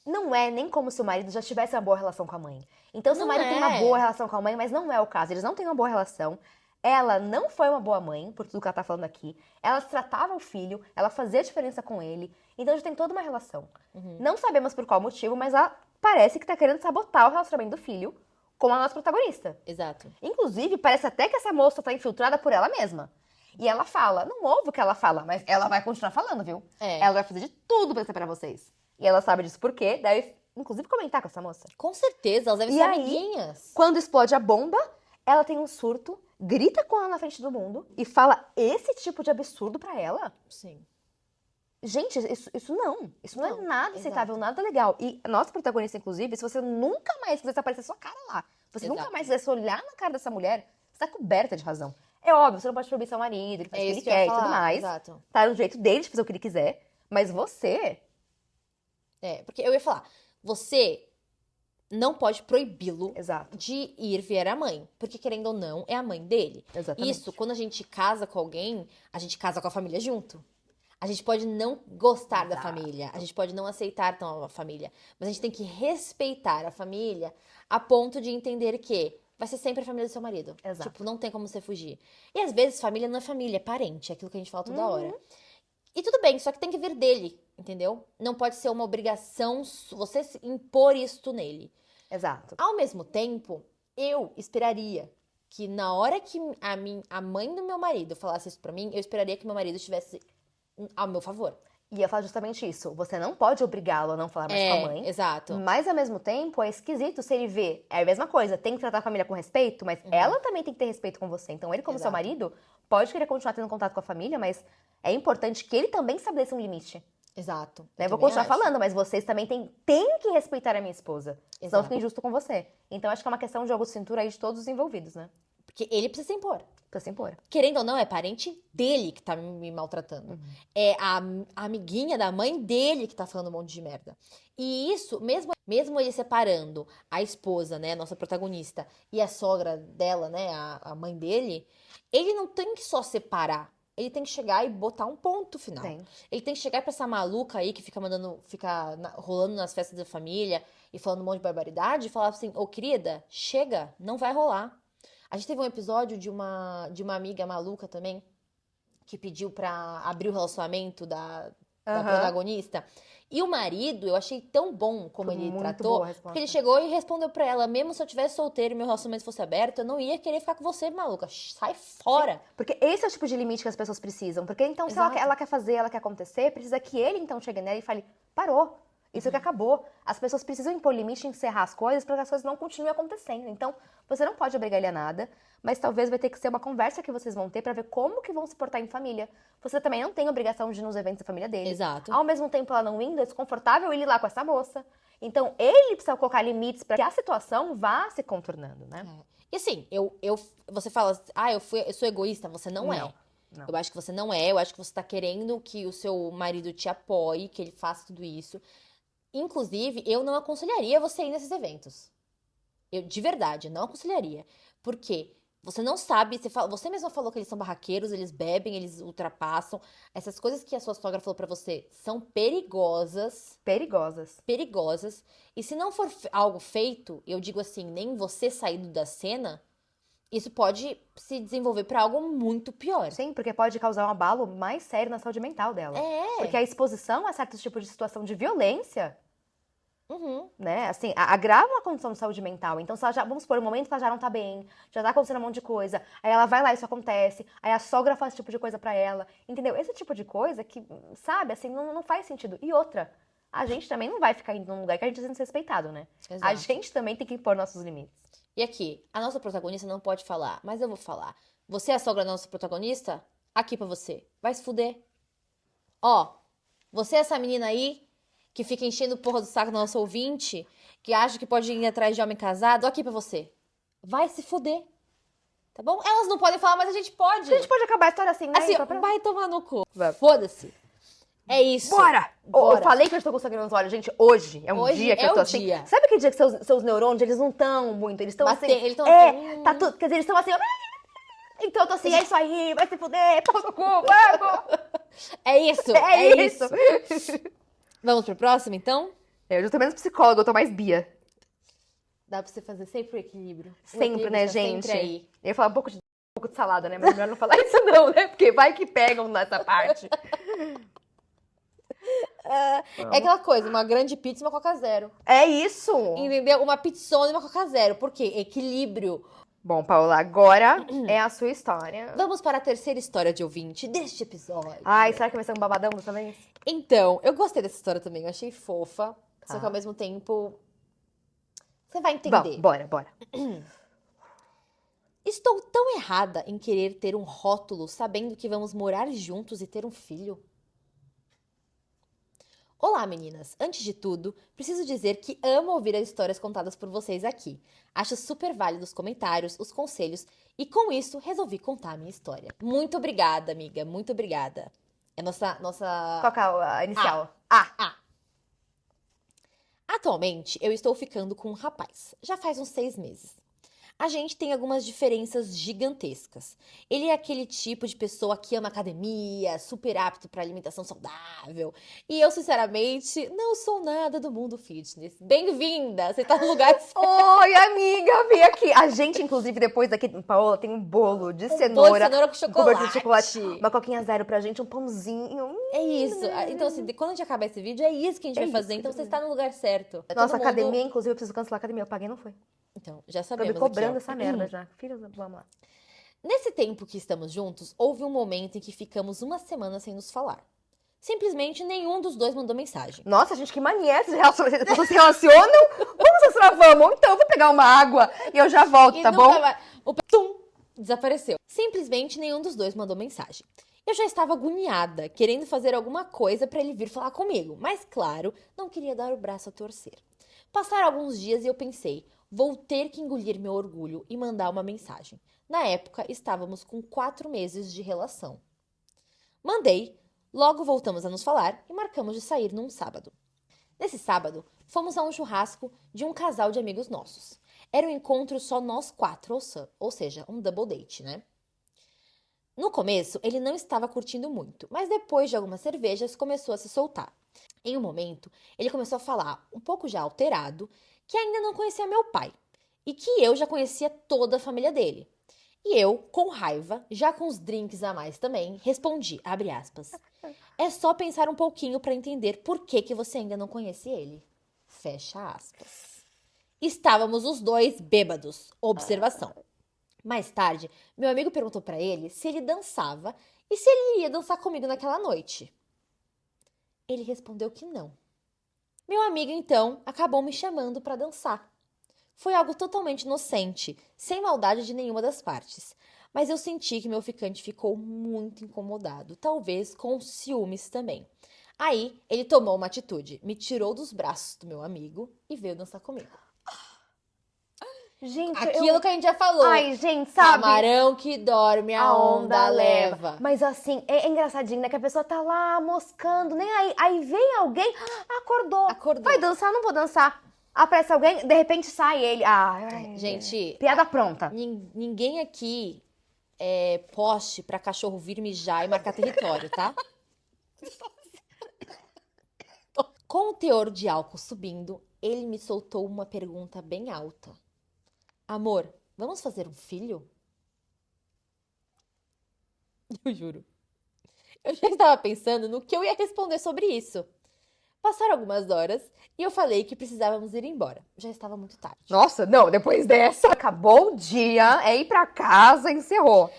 Não é nem como se o marido já tivesse uma boa relação com a mãe. Então, se o Não marido tem uma é. boa relação com a mãe, mas não é o caso, eles não têm uma boa relação. Ela não foi uma boa mãe, por tudo que ela tá falando aqui. Ela tratava o filho, ela fazia diferença com ele. Então, já tem toda uma relação. Não sabemos por qual motivo, mas ela parece que tá querendo sabotar o relacionamento do filho com a nossa protagonista. Exato. Inclusive, parece até que essa moça tá infiltrada por ela mesma. E ela fala, não ouve o que ela fala, mas ela vai continuar falando, viu? É. Ela vai fazer de tudo pra separar vocês. E ela sabe disso por quê, deve, inclusive, comentar com essa moça. Com certeza, elas devem E ser aí, amiguinhas. Quando explode a bomba, ela tem um surto, grita com ela na frente do mundo e fala esse tipo de absurdo pra ela. Sim. Gente, isso não. Isso não é Não, nada aceitável, exato. nada legal. E a nossa protagonista, inclusive, se você nunca mais quisesse aparecer sua cara lá, se você Exato. nunca mais quisesse olhar na cara dessa mulher, você tá coberta de razão. É óbvio, você não pode proibir seu marido, ele faz o que ele que eu ia quer e tudo falar, mais. Exato. Tá no direito dele de fazer o que ele quiser. Mas você. Porque eu ia falar, você não pode proibi-lo Exato. de ir ver a mãe. Porque, querendo ou não, é a mãe dele. Exatamente. Isso, quando a gente casa com alguém, a gente casa com a família junto. A gente pode não gostar da Exato. família, a gente pode não aceitar tão a família, mas a gente tem que respeitar a família a ponto de entender que vai ser sempre a família do seu marido. Exato. Tipo, não tem como você fugir. E às vezes família não é família, é parente, é aquilo que a gente fala toda hora. Uhum. E tudo bem, só que tem que vir dele, entendeu? Não pode ser uma obrigação você impor isto nele. Exato. Ao mesmo tempo, eu esperaria que na hora que a mãe do meu marido falasse isso pra mim, eu esperaria que meu marido estivesse ao meu favor. E eu falo justamente isso. Você não pode obrigá-lo a não falar mais com a mãe. Exato. Mas, ao mesmo tempo, é esquisito se ele vê. É a mesma coisa, tem que tratar a família com respeito, mas ela também tem que ter respeito com você. Então, ele, como seu Exato. marido, pode querer continuar tendo contato com a família, mas é importante que ele também estabeleça um limite. Exato. Né? Vou continuar falando, mas vocês também têm que respeitar a minha esposa. Senão fica injusto com você. Então, acho que é uma questão de jogo de cintura aí de todos os envolvidos, né? Porque ele precisa se impor. Precisa se impor. Querendo ou não, é parente dele que tá me maltratando. É a amiguinha da mãe dele que tá falando um monte de merda. E isso, mesmo ele separando a esposa, né, nossa protagonista, e a sogra dela, né, a mãe dele, ele não tem que só separar. Ele tem que chegar e botar um ponto final. Tem. Ele tem que chegar pra essa maluca aí que fica rolando nas festas da família e falando um monte de barbaridade e falar assim, ô querida, chega, não vai rolar. A gente teve um episódio de uma amiga maluca também, que pediu pra abrir o relacionamento da protagonista. E o marido, eu achei tão bom como ele tratou, porque ele chegou e respondeu pra ela, mesmo se eu tivesse solteiro e meu relacionamento fosse aberto, eu não ia querer ficar com você, maluca. Sai fora. Sim, porque esse é o tipo de limite que as pessoas precisam. Porque então, se ela quer fazer, ela quer acontecer, precisa que ele então chegue nela e fale, parou. Isso que acabou. As pessoas precisam impor limite e encerrar as coisas para que as coisas não continuem acontecendo. Então, você não pode obrigar ele a nada, mas talvez vai ter que ser uma conversa que vocês vão ter para ver como que vão se portar em família. Você também não tem obrigação de ir nos eventos da família dele. Exato. Ao mesmo tempo, ela não indo, é desconfortável ele ir lá com essa moça. Então, ele precisa colocar limites para que a situação vá se contornando, né? E assim, você fala, eu sou egoísta, você não é. Não. Eu acho que você não é, eu acho que você tá querendo que o seu marido te apoie, que ele faça tudo isso. Inclusive, eu não aconselharia você ir nesses eventos. Eu, de verdade, não aconselharia. Por quê? Você não sabe, você mesma falou que eles são barraqueiros, eles bebem, eles ultrapassam. Essas coisas que a sua sogra falou pra você são perigosas. Perigosas. E se não for algo feito, eu digo assim, nem você saído da cena, isso pode se desenvolver pra algo muito pior. Sim, porque pode causar um abalo mais sério na saúde mental dela. Porque a exposição a certos tipos de situação de violência, né, assim, agrava uma condição de saúde mental. Então, se ela já, vamos supor, um momento que ela já não tá bem, já tá acontecendo um monte de coisa, aí ela vai lá e isso acontece, aí a sogra faz esse tipo de coisa pra ela, entendeu? Esse tipo de coisa que, sabe, assim, não faz sentido. E outra, a gente também não vai ficar indo num lugar que a gente tá sendo desrespeitado, né? Exato. A gente também tem que impor nossos limites. E aqui, a nossa protagonista não pode falar, mas eu vou falar. Você é a sogra da nossa protagonista? Aqui pra você. Vai se fuder. Ó, você é essa menina aí que fica enchendo porra do saco do nosso ouvinte, que acha que pode ir atrás de homem casado, aqui pra você. Vai se fuder. Tá bom? Elas não podem falar, mas a gente pode. A gente pode acabar a história assim, né? Assim, vai tomar no cu. Foda-se. É isso. Bora! Eu falei que eu estou com sangue nos olhos, gente. Hoje é um dia que eu tô assim. Dia. Sabe aquele dia que seus neurônios, eles não estão muito, eles estão assim. Eles estão assim. Tá tudo. Quer dizer, eles estão assim. Então eu tô assim, é isso aí, vai se fuder, pau no cu, vamos! É isso. É isso. Vamos pro próximo, então? Eu já tô menos psicóloga, eu tô mais Bia. Dá pra você fazer sempre o equilíbrio. Sempre, né, gente? Sempre aí. Eu ia falar um pouco de salada, né? Mas melhor não falar isso não, né? Porque vai que pegam nessa parte. É aquela coisa, uma grande pizza e uma Coca Zero. É isso! Entendeu? Uma pizzona e uma Coca Zero. Por quê? Equilíbrio. Bom, Paula, agora é a sua história. Vamos para a terceira história de ouvinte deste episódio. Ai, será que vai ser um babadão dessa vez? Então, eu gostei dessa história também. Eu achei fofa. Só que ao mesmo tempo... Você vai entender. Bom, bora. Estou tão errada em querer ter um rótulo sabendo que vamos morar juntos e ter um filho? Olá, meninas! Antes de tudo, preciso dizer que amo ouvir as histórias contadas por vocês aqui. Acho super válido os comentários, os conselhos e, com isso, resolvi contar a minha história. Muito obrigada, amiga. Muito obrigada. É nossa... Qual que é a inicial? Atualmente, eu estou ficando com um rapaz. Já faz uns 6 meses. A gente tem algumas diferenças gigantescas. Ele é aquele tipo de pessoa que ama academia, super apto para alimentação saudável. E eu, sinceramente, não sou nada do mundo fitness. Bem-vinda! Você tá no lugar certo. Oi, amiga! Vem aqui. A gente, inclusive, depois daqui, Paola, tem um bolo de cenoura. Bolo de cenoura com coberto de chocolate. Uma coquinha zero pra gente, um pãozinho. É isso. Então, assim, quando a gente acabar esse vídeo, é isso que a gente vai fazer. Então, você está no lugar certo. Nossa, academia, inclusive, eu preciso cancelar a academia. Eu paguei, não foi. Então, já Tô sabemos me cobrando aqui, essa merda já. Filhos, vamos lá. Nesse tempo que estamos juntos, houve um momento em que ficamos uma semana sem nos falar. Simplesmente nenhum dos dois mandou mensagem. Nossa, gente, que mania. Vocês se relacionam? Vamos relacionar, vamos. Então, eu vou pegar uma água e eu já volto, tá bom? O tum, desapareceu. Simplesmente nenhum dos dois mandou mensagem. Eu já estava agoniada, querendo fazer alguma coisa para ele vir falar comigo. Mas, claro, não queria dar o braço a torcer. Passaram alguns dias e eu pensei, vou ter que engolir meu orgulho e mandar uma mensagem. Na época, estávamos com 4 meses de relação. Mandei, logo voltamos a nos falar e marcamos de sair num sábado. Nesse sábado, fomos a um churrasco de um casal de amigos nossos. Era um encontro só nós 4, ou seja, um double date, né? No começo, ele não estava curtindo muito, mas depois de algumas cervejas começou a se soltar. Em um momento, ele começou a falar, um pouco já alterado, que ainda não conhecia meu pai e que eu já conhecia toda a família dele. E eu, com raiva, já com os drinks a mais também, respondi, abre aspas, é só pensar um pouquinho para entender por que você ainda não conhece ele. Fecha aspas. Estávamos os dois bêbados. Observação. Mais tarde, meu amigo perguntou para ele se ele dançava e se ele iria dançar comigo naquela noite. Ele respondeu que não. Meu amigo, então, acabou me chamando para dançar. Foi algo totalmente inocente, sem maldade de nenhuma das partes. Mas eu senti que meu ficante ficou muito incomodado, talvez com ciúmes também. Aí, ele tomou uma atitude, me tirou dos braços do meu amigo e veio dançar comigo. Gente, aquilo que a gente já falou. Ai, gente, sabe? Camarão que dorme, a onda leva. Mas assim, é engraçadinho, né? Que a pessoa tá lá moscando, nem aí. Aí vem alguém, acordou. Vai dançar, não vou dançar. Aparece alguém, de repente sai ele. Gente, piada pronta. Ninguém aqui é poste pra cachorro vir mijar e marcar território, tá? Com o teor de álcool subindo, ele me soltou uma pergunta bem alta. Amor, vamos fazer um filho? Eu juro. Eu já estava pensando no que eu ia responder sobre isso. Passaram algumas horas e eu falei que precisávamos ir embora. Já estava muito tarde. Nossa, não, depois dessa, acabou o dia, é ir pra casa, encerrou.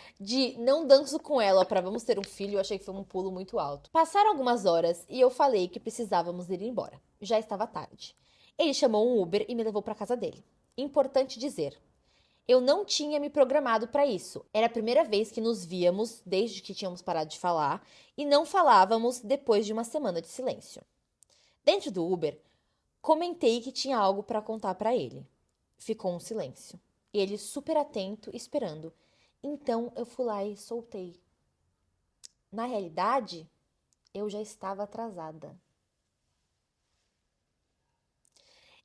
Não danço com ela pra vamos ter um filho, eu achei que foi um pulo muito alto. Passaram algumas horas e eu falei que precisávamos ir embora. Já estava tarde. Ele chamou um Uber e me levou pra casa dele. Importante dizer, eu não tinha me programado para isso. Era a primeira vez que nos víamos desde que tínhamos parado de falar e não falávamos depois de uma semana de silêncio. Dentro do Uber, comentei que tinha algo para contar para ele. Ficou um silêncio. Ele super atento, esperando. Então eu fui lá e soltei. Na realidade, eu já estava atrasada.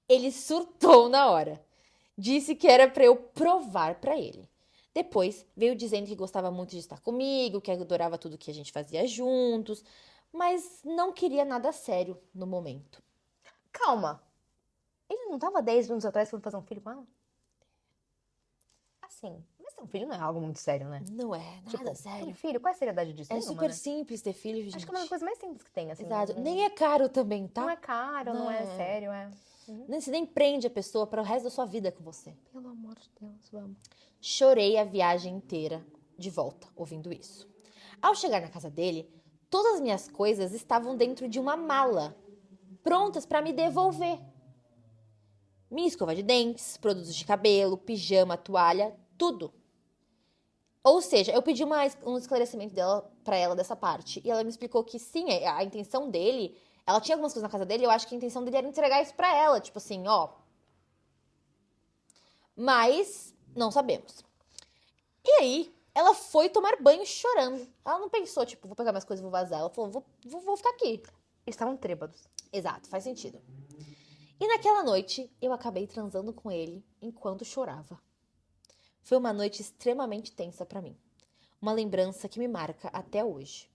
Ele surtou na hora. Disse que era para eu provar para ele. Depois veio dizendo que gostava muito de estar comigo, que adorava tudo que a gente fazia juntos, mas não queria nada sério no momento. Calma. Ele não tava 10 minutos atrás quando fazer um filho com ela? Assim, mas ter um filho não é algo muito sério, né? Não é nada sério. Ter filho, qual é a seriedade disso? É Nenhuma, super né? simples ter filho, gente. Acho que é uma das coisas mais simples que tem, assim. Exato. Nem é caro também, tá? Não é caro, não é sério, é. Você nem prende a pessoa para o resto da sua vida com você. Pelo amor de Deus, vamos. Chorei a viagem inteira de volta, ouvindo isso. Ao chegar na casa dele, todas as minhas coisas estavam dentro de uma mala, prontas para me devolver. Minha escova de dentes, produtos de cabelo, pijama, toalha, tudo. Ou seja, eu pedi um esclarecimento para ela dessa parte. E ela me explicou que sim, a intenção dele... Ela tinha algumas coisas na casa dele, eu acho que a intenção dele era entregar isso pra ela. Tipo assim, ó. Mas não sabemos. E aí, ela foi tomar banho chorando. Ela não pensou, tipo, vou pegar minhas coisas e vou vazar. Ela falou, vou ficar aqui. Estavam trêbados. Exato, faz sentido. E naquela noite, eu acabei transando com ele enquanto chorava. Foi uma noite extremamente tensa pra mim. Uma lembrança que me marca até hoje.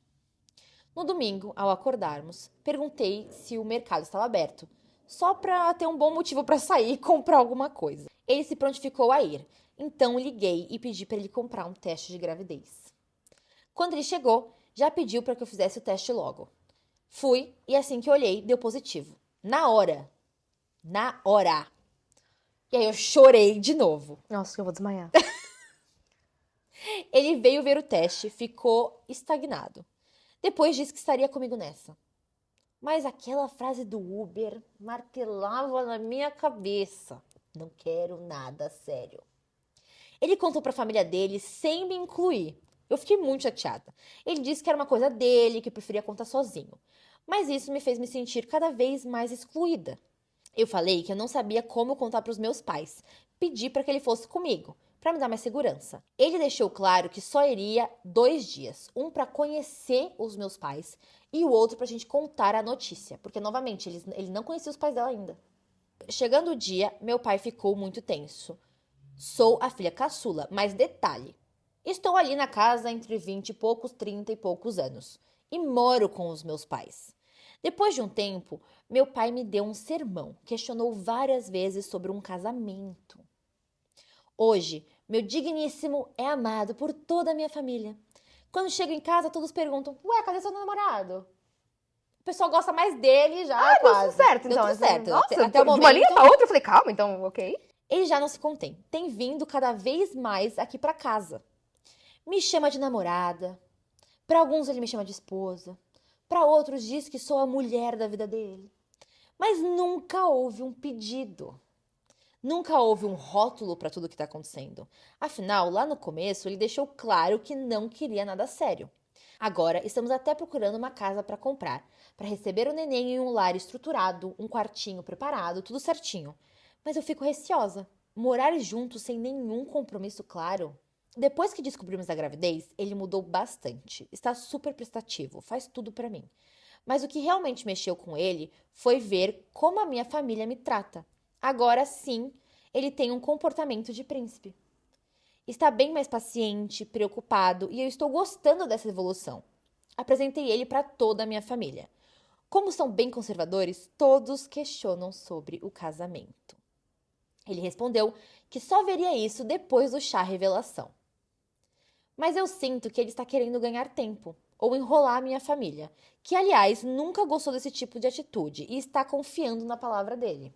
No domingo, ao acordarmos, perguntei se o mercado estava aberto, só para ter um bom motivo para sair e comprar alguma coisa. Ele se prontificou a ir, então liguei e pedi para ele comprar um teste de gravidez. Quando ele chegou, já pediu para que eu fizesse o teste logo. Fui e assim que olhei, deu positivo. Na hora. E aí eu chorei de novo. Nossa, que eu vou desmaiar. Ele veio ver o teste, ficou estagnado. Depois disse que estaria comigo nessa. Mas aquela frase do Uber martelava na minha cabeça. Não quero nada sério. Ele contou pra família dele sem me incluir. Eu fiquei muito chateada. Ele disse que era uma coisa dele, que preferia contar sozinho. Mas isso me fez me sentir cada vez mais excluída. Eu falei que eu não sabia como contar para os meus pais. Pedi para que ele fosse comigo, para me dar mais segurança. Ele deixou claro que só iria 2 dias. Um para conhecer os meus pais e o outro para a gente contar a notícia. Porque, novamente, ele não conhecia os pais dela ainda. Chegando o dia, meu pai ficou muito tenso. Sou a filha caçula, mas detalhe. Estou ali na casa entre 20 e poucos, 30 e poucos anos. E moro com os meus pais. Depois de um tempo, meu pai me deu um sermão, questionou várias vezes sobre um casamento. Hoje, meu digníssimo é amado por toda a minha família. Quando chego em casa, todos perguntam, ué, cadê seu namorado? O pessoal gosta mais dele já, quase. Deu tudo certo, então. Deu tudo certo. Nossa, Até o de uma momento, linha pra outra, eu falei, calma, então, ok. ele já não se contém. Tem vindo cada vez mais aqui pra casa. Me chama de namorada. Para alguns ele me chama de esposa. Para outros diz que sou a mulher da vida dele. Mas nunca houve um pedido. Nunca houve um rótulo para tudo que está acontecendo. Afinal, lá no começo, ele deixou claro que não queria nada sério. Agora, estamos até procurando uma casa para comprar, para receber o neném em um lar estruturado, um quartinho preparado, tudo certinho. Mas eu fico receosa. Morar juntos sem nenhum compromisso claro. Depois que descobrimos a gravidez, ele mudou bastante. Está super prestativo, faz tudo pra mim. Mas o que realmente mexeu com ele foi ver como a minha família me trata. Agora sim, ele tem um comportamento de príncipe. Está bem mais paciente, preocupado e eu estou gostando dessa evolução. Apresentei ele para toda a minha família. Como são bem conservadores, todos questionam sobre o casamento. Ele respondeu que só veria isso depois do chá revelação. Mas eu sinto que ele está querendo ganhar tempo ou enrolar a minha família, que, aliás, nunca gostou desse tipo de atitude e está confiando na palavra dele.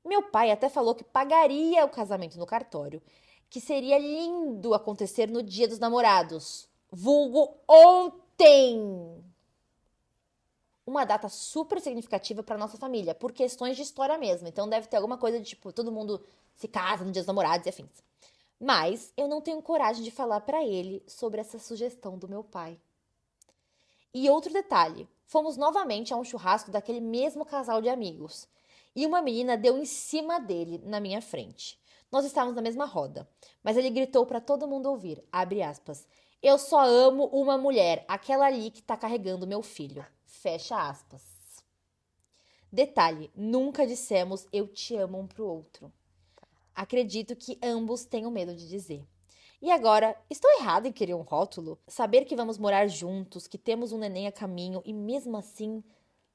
Meu pai até falou que pagaria o casamento no cartório, que seria lindo acontecer no Dia dos Namorados, vulgo ontem. Uma data super significativa para nossa família, por questões de história mesmo. Então deve ter alguma coisa de tipo, todo mundo se casa no Dia dos Namorados e afins. Mas eu não tenho coragem de falar para ele sobre essa sugestão do meu pai. E outro detalhe, fomos novamente a um churrasco daquele mesmo casal de amigos. E uma menina deu em cima dele, na minha frente. Nós estávamos na mesma roda, mas ele gritou para todo mundo ouvir, abre aspas, eu só amo uma mulher, aquela ali que tá carregando meu filho, fecha aspas. Detalhe, nunca dissemos eu te amo um pro outro. Acredito que ambos tenham medo de dizer. E agora, estou errada em querer um rótulo? Saber que vamos morar juntos, que temos um neném a caminho e mesmo assim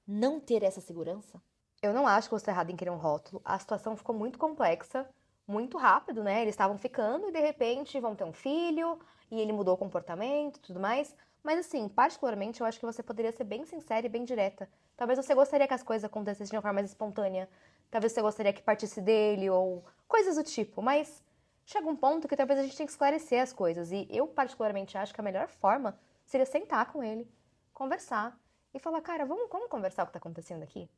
não ter essa segurança? Eu não acho que você está errado em querer um rótulo. A situação ficou muito complexa, muito rápido, né? Eles estavam ficando e de repente vão ter um filho e ele mudou o comportamento e tudo mais. Mas assim, particularmente, eu acho que você poderia ser bem sincera e bem direta. Talvez você gostaria que as coisas acontecessem de uma forma mais espontânea. Talvez você gostaria que partisse dele ou coisas do tipo. Mas chega um ponto que talvez a gente tenha que esclarecer as coisas. E eu particularmente acho que a melhor forma seria sentar com ele, conversar e falar, cara, vamos conversar o que está acontecendo aqui?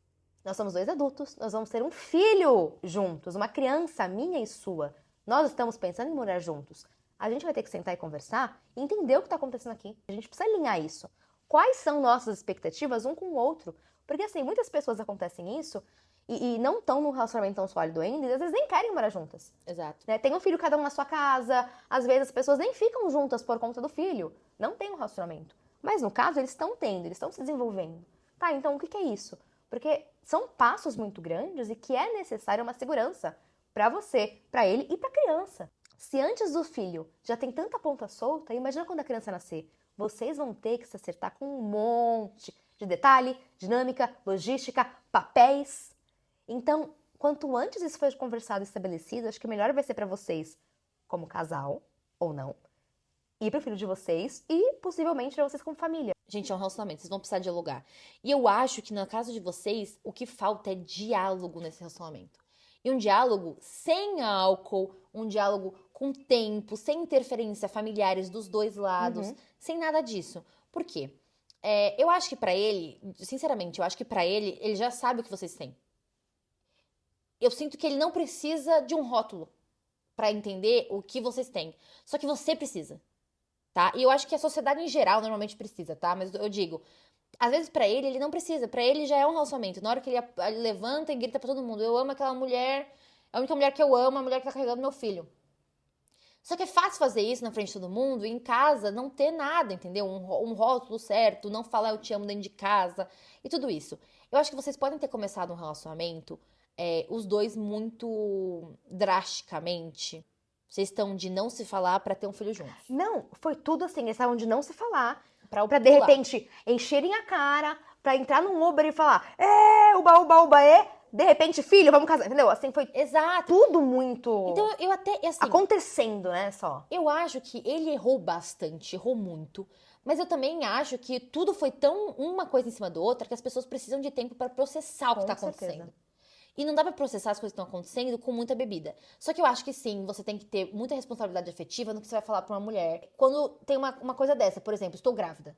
Nós somos 2 adultos, nós vamos ter um filho juntos, uma criança minha e sua. Nós estamos pensando em morar juntos. A gente vai ter que sentar e conversar e entender o que está acontecendo aqui. A gente precisa alinhar isso. Quais são nossas expectativas um com o outro? Porque assim, muitas pessoas acontecem isso e não estão num relacionamento tão sólido ainda e às vezes nem querem morar juntas. Exato. Né? Tem um filho cada um na sua casa, às vezes as pessoas nem ficam juntas por conta do filho. Não tem um relacionamento. Mas no caso, eles estão tendo, eles estão se desenvolvendo. Tá, então o que é isso? Porque são passos muito grandes e que é necessária uma segurança para você, para ele e para a criança. Se antes do filho já tem tanta ponta solta, imagina quando a criança nascer. Vocês vão ter que se acertar com um monte de detalhe, dinâmica, logística, papéis. Então, quanto antes isso for conversado e estabelecido, acho que melhor vai ser para vocês como casal, ou não, e para o filho de vocês e possivelmente para vocês como família. Gente, é um relacionamento, vocês vão precisar dialogar. E eu acho que no caso de vocês, o que falta é diálogo nesse relacionamento. E um diálogo sem álcool, um diálogo com tempo, sem interferência familiares dos 2 lados, sem nada disso. Por quê? Eu acho que pra ele, sinceramente, eu acho que pra ele já sabe o que vocês têm. Eu sinto que ele não precisa de um rótulo pra entender o que vocês têm. Só que você precisa, tá? E eu acho que a sociedade em geral normalmente precisa, tá? Mas eu digo, às vezes pra ele não precisa. Pra ele já é um relacionamento. Na hora que ele levanta e grita pra todo mundo, eu amo aquela mulher, é a única mulher que eu amo, a mulher que tá carregando meu filho. Só que é fácil fazer isso na frente de todo mundo e em casa não ter nada, entendeu? Um rótulo certo, não falar eu te amo dentro de casa e tudo isso. Eu acho que vocês podem ter começado um relacionamento, os dois muito drasticamente. Vocês estão de não se falar pra ter um filho juntos. Não, foi tudo assim, eles estavam de não se falar, Pra de pular. repente encherem a cara, pra entrar num Uber e falar, uba, uba, uba, de repente, filho, vamos casar, entendeu? Assim, foi Exato. tudo muito Então eu até, assim, acontecendo, né, só. eu acho que ele errou bastante, errou muito. Mas eu também acho que tudo foi tão uma coisa em cima da outra que as pessoas precisam de tempo pra processar o que Com tá certeza. acontecendo. E não dá pra processar as coisas que estão acontecendo com muita bebida. Só que eu acho que sim, você tem que ter muita responsabilidade afetiva no que você vai falar pra uma mulher. Quando tem uma coisa dessa, por exemplo, estou grávida.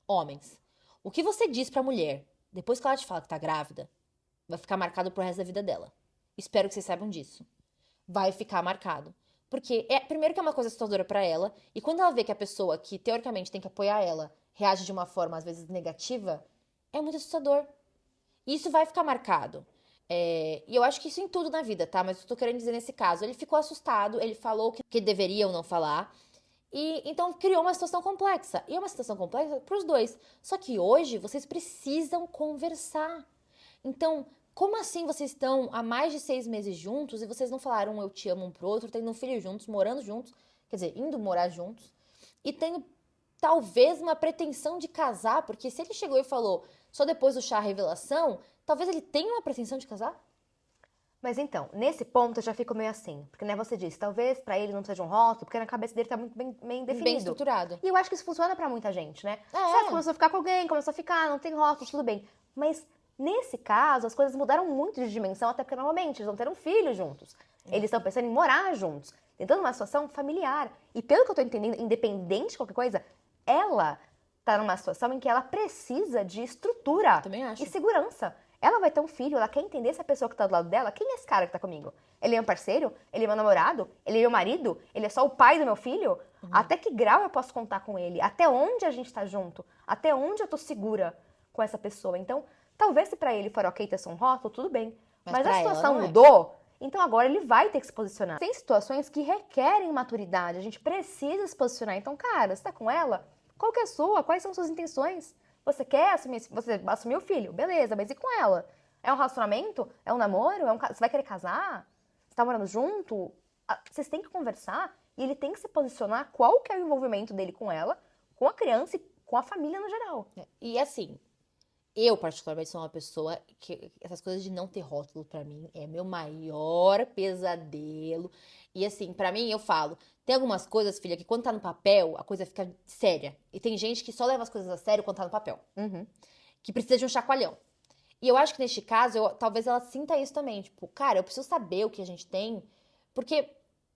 Homens, o que você diz pra mulher depois que ela te fala que tá grávida, vai ficar marcado pro resto da vida dela. Espero que vocês saibam disso. Vai ficar marcado. Porque, primeiro que é uma coisa assustadora pra ela, e quando ela vê que a pessoa que teoricamente tem que apoiar ela reage de uma forma às vezes negativa, é muito assustador. E isso vai ficar marcado. E eu acho que isso em tudo na vida, tá? Mas eu tô querendo dizer nesse caso. Ele ficou assustado, ele falou que deveria ou não falar. E então criou uma situação complexa. E é uma situação complexa pros dois. Só que hoje vocês precisam conversar. Então, como assim vocês estão há mais de 6 meses juntos e vocês não falaram eu te amo um pro outro, tendo um filho juntos, morando juntos, quer dizer, indo morar juntos, e tendo talvez uma pretensão de casar, porque se ele chegou e falou só depois do chá revelação, talvez ele tenha uma pretensão de casar? Mas então, nesse ponto eu já fico meio assim. Porque, né, você disse, talvez pra ele não seja um rótulo, porque na cabeça dele tá muito bem definido. Bem estruturado. E eu acho que isso funciona pra muita gente, né? É. Você começou a ficar com alguém, começou a ficar, não tem rótulo, tudo bem. Mas nesse caso, as coisas mudaram muito de dimensão, até porque, novamente, eles vão ter um filho juntos. Eles estão pensando em morar juntos. Tentando uma situação familiar. E pelo que eu tô entendendo, independente de qualquer coisa, ela tá numa situação em que ela precisa de estrutura Também acho. e segurança. Ela vai ter um filho, ela quer entender se a pessoa que tá do lado dela, quem é esse cara que tá comigo? Ele é meu parceiro? Ele é meu namorado? Ele é meu marido? Ele é só o pai do meu filho? Até que grau eu posso contar com ele? Até onde a gente tá junto? Até onde eu tô segura com essa pessoa? Então, talvez se pra ele for ok ter só um rótulo, tudo bem. Mas pra a ela situação não é. mudou, então agora ele vai ter que se posicionar. Tem situações que requerem maturidade, a gente precisa se posicionar. Então, cara, você tá com ela? Qual que é a sua? Quais são suas intenções? Você assumiu o filho, beleza, mas e com ela? É um relacionamento? É um namoro? Você vai querer casar? Você tá morando junto? Vocês têm que conversar e ele tem que se posicionar qual que é o envolvimento dele com ela, com a criança e com a família no geral. E assim, eu particularmente sou uma pessoa que essas coisas de não ter rótulo pra mim é meu maior pesadelo. E assim, pra mim eu falo, tem algumas coisas, filha, que quando tá no papel, a coisa fica séria. E tem gente que só leva as coisas a sério quando tá no papel. Que precisa de um chacoalhão. E eu acho que neste caso, talvez ela sinta isso também. Tipo, cara, eu preciso saber o que a gente tem. Porque,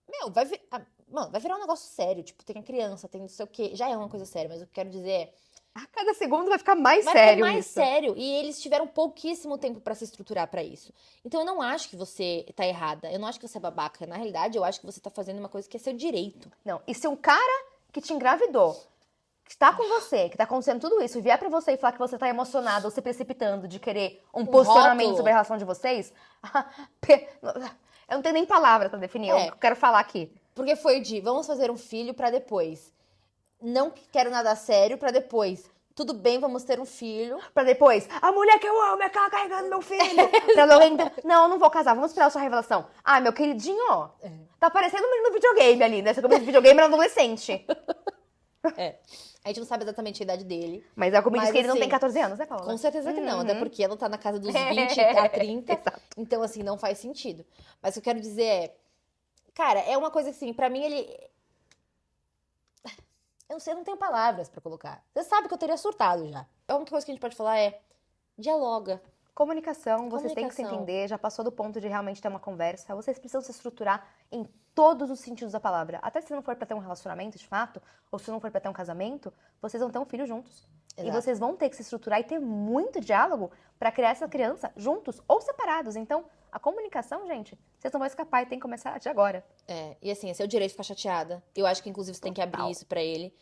meu, vai virar um negócio sério. Tipo, tem a criança, tem não sei o quê. Já é uma coisa séria, mas o que eu quero dizer é... A cada segundo vai ficar mais Vai sério ficar mais isso. sério. E eles tiveram pouquíssimo tempo pra se estruturar pra isso. Então eu não acho que você tá errada. Eu não acho que você é babaca. Na realidade, eu acho que você tá fazendo uma coisa que é seu direito. Não, e se um cara que te engravidou, que está com você, que tá acontecendo tudo isso, vier pra você e falar que você tá emocionado ou se precipitando de querer um posicionamento rótulo. sobre a relação de vocês, eu não tenho nem palavra pra definir o que eu quero falar aqui. Porque foi de vamos fazer um filho pra depois. Não quero nada sério pra depois. Tudo bem, vamos ter um filho. Pra depois, a mulher que eu amo é aquela carregando meu filho. Não, eu não vou casar, vamos esperar a sua revelação. Ah, meu queridinho, ó, tá parecendo um menino videogame ali, né? Você começa videogame era adolescente. A gente não sabe exatamente a idade dele. Mas é como diz Mas, que ele não assim, tem 14 anos, né, Paula? Com certeza que não, até porque ela tá na casa dos 20 a 30. Exato. Então, assim, não faz sentido. Mas o que eu quero dizer é... Cara, é uma coisa assim, pra mim ele... Eu não sei, eu não tenho palavras pra colocar. Você sabe que eu teria surtado já. A única coisa que a gente pode falar é... Dialoga. Comunicação, vocês têm que se Comunicação. entender, já passou do ponto de realmente ter uma conversa. Vocês precisam se estruturar em todos os sentidos da palavra. Até se não for pra ter um relacionamento, de fato, ou se não for pra ter um casamento, vocês vão ter um filho juntos. E Exato. vocês vão ter que se estruturar e ter muito diálogo pra criar essa criança juntos ou separados. Então, a comunicação, gente, vocês não vão escapar e tem que começar de agora. E assim, é seu direito ficar chateada. Eu acho que, inclusive, você tem que abrir Total. isso pra ele.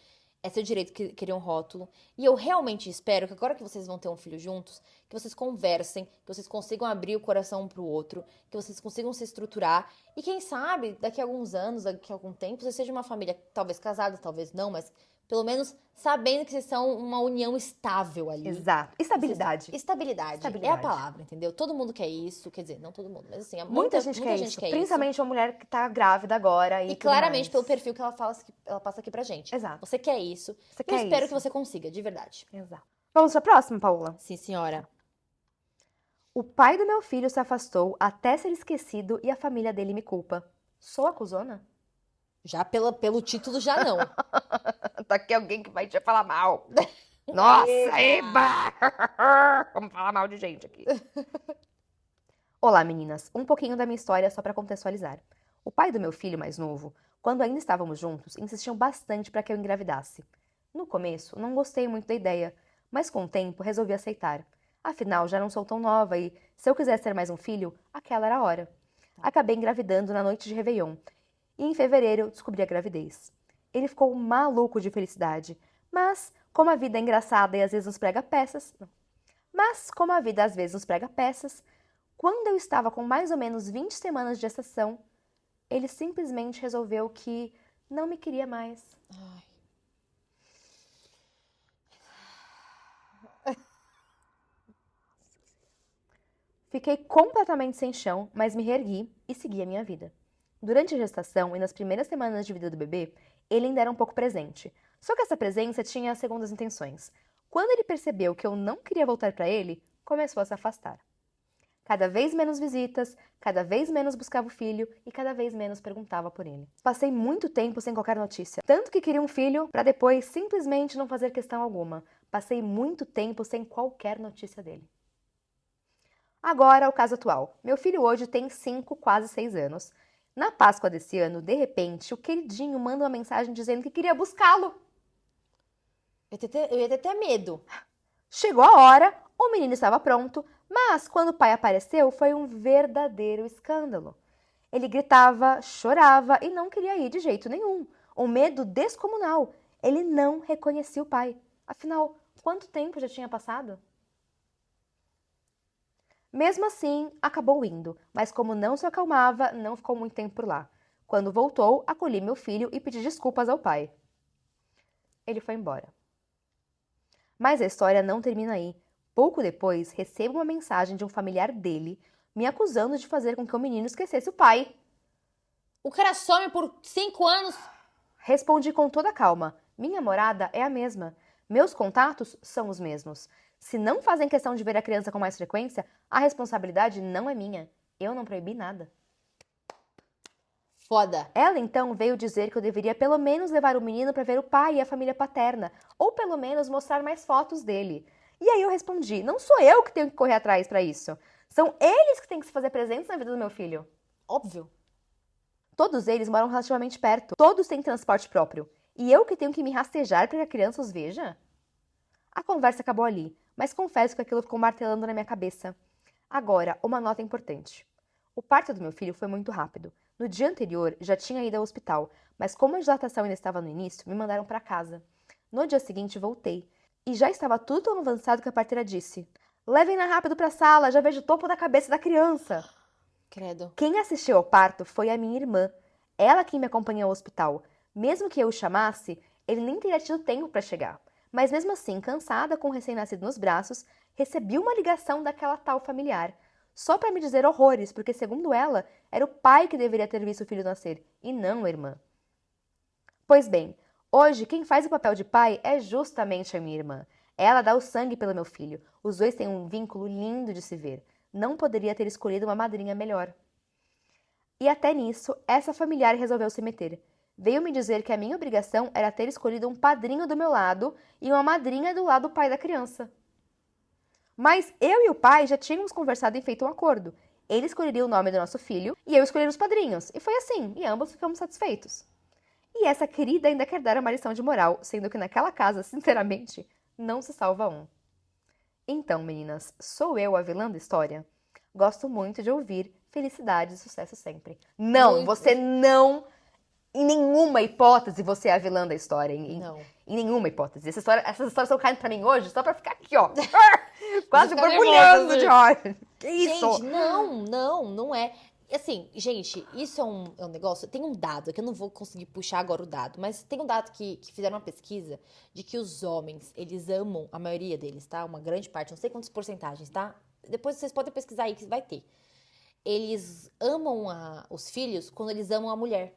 É seu direito querer um rótulo. E eu realmente espero que agora que vocês vão ter um filho juntos, que vocês conversem, que vocês consigam abrir o coração um pro outro, que vocês consigam se estruturar. E quem sabe, daqui a alguns anos, daqui a algum tempo, vocês sejam uma família, talvez casada, talvez não, mas pelo menos sabendo que vocês são uma união estável ali. Exato. Estabilidade. Estabilidade. É a Estabilidade. palavra, entendeu? Todo mundo quer isso, quer dizer, não todo mundo, mas assim, Muita gente quer isso. Principalmente uma mulher que tá grávida agora. E tudo claramente mais. pelo perfil que ela fala, ela passa aqui pra gente. Exato. Você quer isso. Você Eu quer espero isso. que você consiga, de verdade. Exato. Vamos pra próxima, Paula? Sim, senhora. O pai do meu filho se afastou até ser esquecido e a família dele me culpa. Sou acusona? Já pelo título, já não. Tá aqui alguém que vai te falar mal. Nossa, eba! Vamos falar mal de gente aqui. Olá, meninas. Um pouquinho da minha história só pra contextualizar. O pai do meu filho mais novo, quando ainda estávamos juntos, insistiu bastante para que eu engravidasse. No começo, não gostei muito da ideia, mas com o tempo resolvi aceitar. Afinal, já não sou tão nova e, se eu quisesse ter mais um filho, aquela era a hora. Acabei engravidando na noite de Réveillon. E em fevereiro descobri a gravidez. Ele ficou maluco de felicidade. Mas, como a vida é engraçada e às vezes nos prega peças... Quando eu estava com mais ou menos 20 semanas de gestação, ele simplesmente resolveu que não me queria mais. Ai. Fiquei completamente sem chão, mas me reergui e segui a minha vida. Durante a gestação e nas primeiras semanas de vida do bebê, ele ainda era um pouco presente. Só que essa presença tinha segundas intenções. Quando ele percebeu que eu não queria voltar para ele, começou a se afastar. Cada vez menos visitas, cada vez menos buscava o filho e cada vez menos perguntava por ele. Passei muito tempo sem qualquer notícia. Tanto que queria um filho para depois simplesmente não fazer questão alguma. Passei muito tempo sem qualquer notícia dele. Agora, o caso atual. Meu filho hoje tem 5, quase 6 anos. Na Páscoa desse ano, de repente, o queridinho manda uma mensagem dizendo que queria buscá-lo. Eu ia ter até medo. Chegou a hora, o menino estava pronto, mas quando o pai apareceu, foi um verdadeiro escândalo. Ele gritava, chorava e não queria ir de jeito nenhum. Um medo descomunal. Ele não reconhecia o pai. Afinal, quanto tempo já tinha passado? Mesmo assim, acabou indo, mas como não se acalmava, não ficou muito tempo por lá. Quando voltou, acolhi meu filho e pedi desculpas ao pai. Ele foi embora. Mas a história não termina aí. Pouco depois, recebo uma mensagem de um familiar dele me acusando de fazer com que o menino esquecesse o pai. O cara some por 5 anos. Respondi com toda calma. Minha morada é a mesma. Meus contatos são os mesmos. Se não fazem questão de ver a criança com mais frequência, a responsabilidade não é minha. Eu não proibi nada. Foda. Ela então veio dizer que eu deveria pelo menos levar o menino para ver o pai e a família paterna, ou pelo menos mostrar mais fotos dele. E aí eu respondi, não sou eu que tenho que correr atrás para isso. São eles que têm que se fazer presentes na vida do meu filho. Óbvio. Todos eles moram relativamente perto. Todos têm transporte próprio. E eu que tenho que me rastejar para que a criança os veja? A conversa acabou ali, mas confesso que aquilo ficou martelando na minha cabeça. Agora, uma nota importante. O parto do meu filho foi muito rápido. No dia anterior, já tinha ido ao hospital, mas como a dilatação ainda estava no início, me mandaram para casa. No dia seguinte, voltei. E já estava tudo tão avançado que a parteira disse: levem-na rápido para a sala, já vejo o topo da cabeça da criança. Credo. Quem assistiu ao parto foi a minha irmã. Ela quem me acompanhou ao hospital. Mesmo que eu o chamasse, ele nem teria tido tempo para chegar. Mas mesmo assim, cansada com o recém-nascido nos braços, recebi uma ligação daquela tal familiar. Só para me dizer horrores, porque segundo ela, era o pai que deveria ter visto o filho nascer, e não a irmã. Pois bem, hoje quem faz o papel de pai é justamente a minha irmã. Ela dá o sangue pelo meu filho. Os dois têm um vínculo lindo de se ver. Não poderia ter escolhido uma madrinha melhor. E até nisso, essa familiar resolveu se meter. Veio me dizer que a minha obrigação era ter escolhido um padrinho do meu lado e uma madrinha do lado do pai da criança. Mas eu e o pai já tínhamos conversado e feito um acordo. Ele escolheria o nome do nosso filho e eu escolheria os padrinhos. E foi assim, e ambos ficamos satisfeitos. E essa querida ainda quer dar uma lição de moral, sendo que naquela casa, sinceramente, não se salva um. Então, meninas, sou eu a vilã da história? Gosto muito de ouvir felicidade e sucesso sempre. Não, Muito. você não... Em nenhuma hipótese você é a vilã da história. Não. Em nenhuma hipótese. Essas histórias estão caindo pra mim hoje só pra ficar aqui, ó. Quase ficar borbulhando nervosa. de ódio. Que isso? Gente, não é. Assim, gente, isso é um negócio. Tem um dado, que eu não vou conseguir puxar agora o dado, mas tem um dado que fizeram uma pesquisa de que os homens, eles amam, a maioria deles, tá? Uma grande parte, não sei quantas porcentagens, tá? Depois vocês podem pesquisar aí que vai ter. Eles amam os filhos quando eles amam a mulher.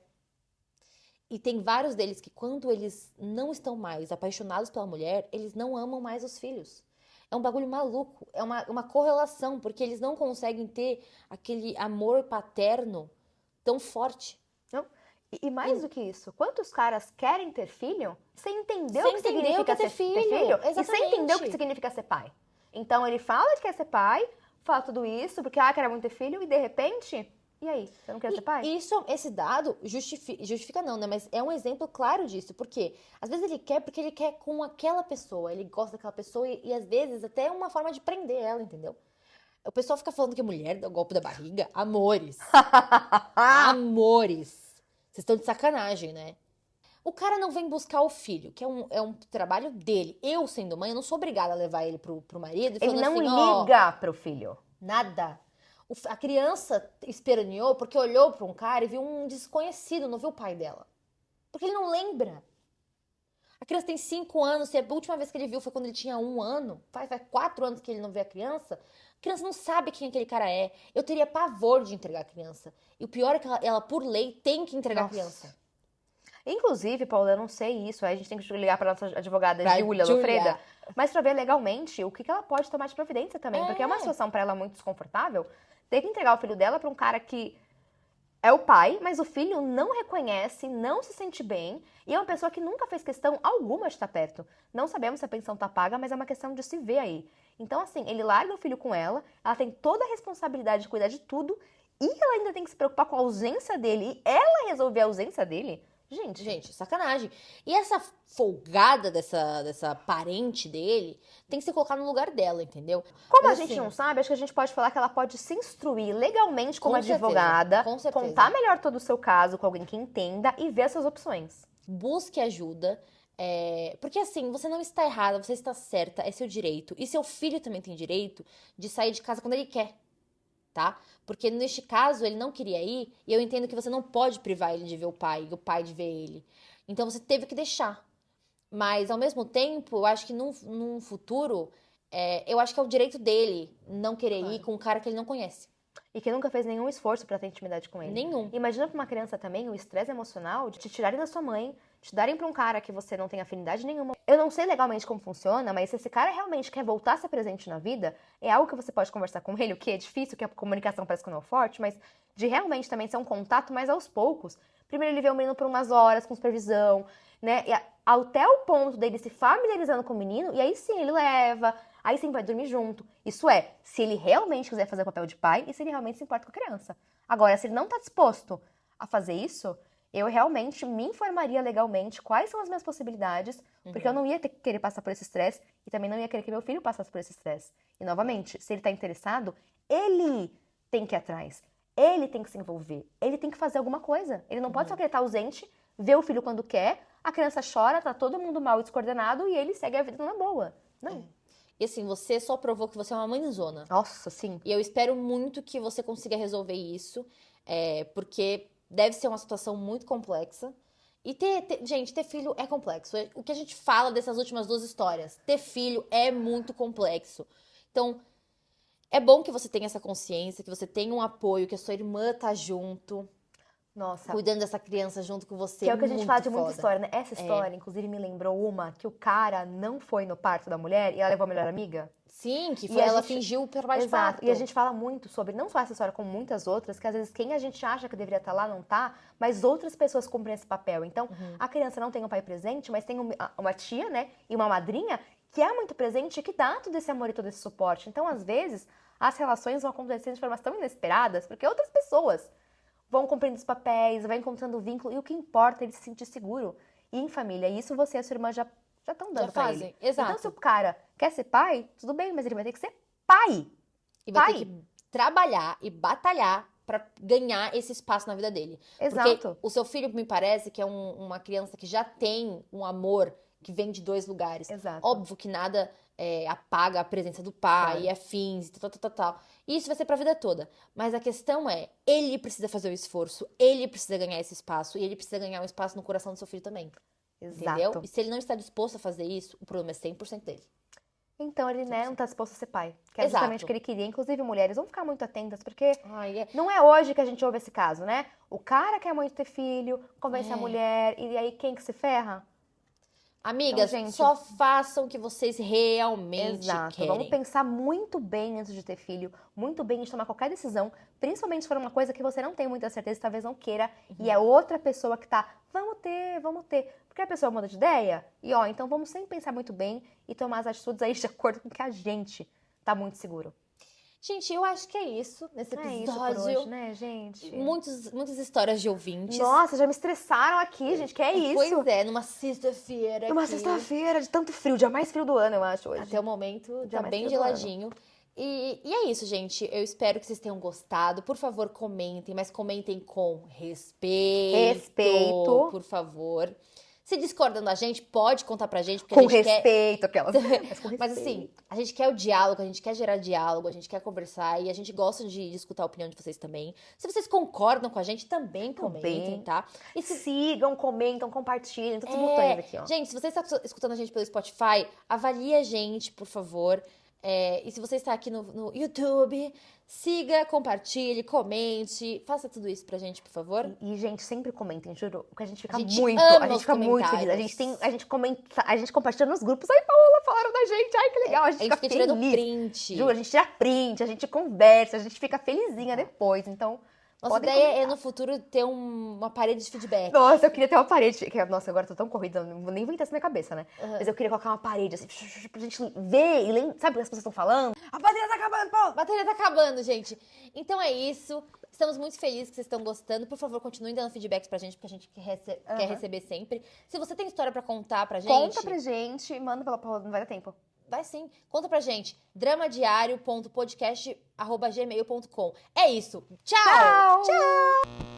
E tem vários deles que, quando eles não estão mais apaixonados pela mulher, eles não amam mais os filhos. É um bagulho maluco, é uma correlação, porque eles não conseguem ter aquele amor paterno tão forte. Não. E mais do que isso, quantos caras querem ter filho sem entender Sem o que entender significa o que é ter ter filho? filho. E sem Exatamente. entender o que significa ser pai. Então ele fala que quer ser pai, fala tudo isso, porque quer muito ter filho, e de repente... E aí, você não quer ser pai? Esse dado justifica não, né? Mas é um exemplo claro disso. Porque às vezes ele quer porque ele quer com aquela pessoa. Ele gosta daquela pessoa e às vezes até é uma forma de prender ela, entendeu? O pessoal fica falando que mulher dá o golpe da barriga. Amores. Amores. Vocês estão de sacanagem, né? O cara não vem buscar o filho, que é um trabalho dele. Eu, sendo mãe, eu não sou obrigada a levar ele pro marido e Ele falando não assim, ó, liga pro filho. nada. A criança esperneou porque olhou para um cara e viu um desconhecido, não viu o pai dela. Porque ele não lembra. A criança tem 5 anos, e a última vez que ele viu foi quando ele tinha 1 ano. Faz 4 anos que ele não vê a criança. A criança não sabe quem aquele cara é. Eu teria pavor de entregar a criança. E o pior é que ela por lei, tem que entregar a criança. Inclusive, Paula, eu não sei isso, aí a gente tem que ligar pra nossa advogada Pra Júlia Júlia. Lofreda, mas pra ver legalmente o que ela pode tomar de providência também, porque é uma situação pra ela muito desconfortável ter que entregar o filho dela pra um cara que é o pai, mas o filho não reconhece, não se sente bem, e é uma pessoa que nunca fez questão alguma de estar perto. Não sabemos se a pensão tá paga, mas é uma questão de se ver aí. Então, assim, ele larga o filho com ela tem toda a responsabilidade de cuidar de tudo, e ela ainda tem que se preocupar com a ausência dele, e ela resolver a ausência dele. Gente, Sacanagem. E essa folgada dessa parente dele tem que ser colocada no lugar dela, entendeu? Como Mas, a gente assim, não sabe, acho que a gente pode falar que ela pode se instruir legalmente como Com certeza, advogada, com certeza. contar melhor todo o seu caso com alguém que entenda e ver essas opções. busque ajuda. Porque assim, você não está errada, você está certa, é seu direito. E seu filho também tem direito de sair de casa quando ele quer, tá? Porque neste caso ele não queria ir, e eu entendo que você não pode privar ele de ver o pai e o pai de ver ele. Então você teve que deixar. Mas ao mesmo tempo, eu acho que num futuro, eu acho que é o direito dele não querer ir com um cara que ele não conhece. E que nunca fez nenhum esforço pra ter intimidade com ele. Nenhum. Imagina pra uma criança também o estresse emocional de te tirarem da sua mãe, te darem pra um cara que você não tem afinidade nenhuma. Eu não sei legalmente como funciona, mas se esse cara realmente quer voltar a ser presente na vida, é algo que você pode conversar com ele, o que é difícil, que a comunicação parece que não é forte, mas de realmente também ser um contato mais aos poucos. Primeiro ele vê o menino por umas horas, com supervisão, né? E até o ponto dele se familiarizando com o menino, e aí sim ele leva, aí sim vai dormir junto. Isso é, se ele realmente quiser fazer o papel de pai e se ele realmente se importa com a criança. Agora, se ele não tá disposto a fazer isso, eu realmente me informaria legalmente quais são as minhas possibilidades, porque eu não ia querer passar por esse estresse e também não ia querer que meu filho passasse por esse estresse. E novamente, se ele tá interessado, ele tem que ir atrás. Ele tem que se envolver. Ele tem que fazer alguma coisa. Ele não pode só querer estar ausente, ver o filho quando quer, a criança chora, tá todo mundo mal e descoordenado e ele segue a vida na boa. Não. E assim, você só provou que você é uma mãezona. Nossa, sim. E eu espero muito que você consiga resolver isso, porque deve ser uma situação muito complexa. E gente, ter filho é complexo. O que a gente fala dessas últimas 2 histórias, ter filho é muito complexo. Então, é bom que você tenha essa consciência, que você tenha um apoio, que a sua irmã tá junto, Nossa. cuidando dessa criança junto com você. Que é o que a gente muito fala de muita foda. história, né? Essa história, inclusive, me lembrou uma que o cara não foi no parto da mulher e ela levou a melhor amiga. Sim, que E foi, a ela gente- fingiu o trabalho de Exato. parto. E a gente fala muito sobre, não só essa história, como muitas outras, que às vezes quem a gente acha que deveria estar lá não tá, mas outras pessoas cumprem esse papel. Então, a criança não tem um pai presente, mas tem uma tia, né? E uma madrinha que é muito presente e que dá todo esse amor e todo esse suporte. Então, às vezes, as relações vão acontecendo de formas tão inesperadas, porque outras pessoas vão cumprindo os papéis, vai encontrando o vínculo, e o que importa é ele se sentir seguro e em família. E isso você e a sua irmã já Já estão dando Já pra fazem, ele. exato. Então, se o cara quer ser pai, tudo bem, mas ele vai ter que ser pai. E vai pai. ter que trabalhar e batalhar pra ganhar esse espaço na vida dele. Exato. Porque o seu filho, me parece, que é uma criança que já tem um amor que vem de 2 lugares. Exato. Óbvio que nada apaga a presença do pai Claro. e afins, tal. E isso vai ser pra vida toda. Mas a questão é, ele precisa fazer o esforço, ele precisa ganhar esse espaço e ele precisa ganhar um espaço no coração do seu filho também. Exato. Entendeu? E se ele não está disposto a fazer isso, o problema é 100% dele. Então ele, né, não tá disposto a ser pai. Que é Exato. justamente o que ele queria. Inclusive, mulheres, vão ficar muito atentas, porque Ai, não é hoje que a gente ouve esse caso, né? O cara quer muito ter filho, convence a É. mulher, e aí quem que se ferra? Amigas, Então, gente, só façam o que vocês realmente Exato. querem. Vamos pensar muito bem antes de ter filho, muito bem antes de tomar qualquer decisão, principalmente se for uma coisa que você não tem muita certeza, talvez não queira, e é outra pessoa que tá, vamos ter. Porque a pessoa muda de ideia, e ó, então vamos sempre pensar muito bem e tomar as atitudes aí de acordo com o que a gente tá muito seguro. Gente, eu acho que é isso nesse É isso por episódio. hoje, né, gente? Muitas histórias de ouvintes. Nossa, já me estressaram aqui, gente, que é isso? Pois é, numa sexta-feira. Numa aqui. sexta-feira de tanto frio, dia mais frio do ano, eu acho, hoje. Até o momento, Dia tá mais bem frio do ano. geladinho. E é isso, gente. Eu espero que vocês tenham gostado. Por favor, comentem, mas comentem com respeito. Respeito. Por favor. Se discordam da gente, pode contar pra gente, porque Com a gente quer. respeito, aquelas. Mas com Mas respeito. assim, a gente quer o diálogo, a gente quer gerar diálogo, a gente quer conversar e a gente gosta de escutar a opinião de vocês também. Se vocês concordam com a gente, também comentem, tá? E se Sigam, comentam, compartilhem, todos os botões aqui, ó. Gente, se você está escutando a gente pelo Spotify, avalie a gente, por favor. E se você está aqui no YouTube, siga, compartilhe, comente, faça tudo isso pra gente, por favor. E, gente, sempre comentem, juro, porque a gente fica A gente muito, ama a gente os fica muito feliz. comentários. A gente comenta, a gente compartilha nos grupos. Ai, Paola, falaram da gente, ai, que legal. A gente A gente fica fica tirando feliz. print. Juro, a gente tira print, a gente conversa, a gente fica felizinha depois. Então, Nossa podem ideia comentar. é no futuro ter uma parede de feedback. Nossa, eu queria ter uma parede. Nossa, agora eu tô tão corrida, não vou nem inventar isso na minha cabeça, né? Uhum. Mas eu queria colocar uma parede, assim, pra gente ver e lembrar. Sabe o que as pessoas estão falando? A bateria tá acabando, Paula! A bateria tá acabando, gente. Então é isso. Estamos muito felizes que vocês estão gostando. Por favor, continuem dando feedbacks pra gente, porque a gente quer receber sempre. Se você tem história pra contar pra gente... Conta pra gente, manda pela Paula, não vai dar tempo. Vai sim. Conta pra gente. dramadiario.podcast@gmail.com. É isso. Tchau! Tchau!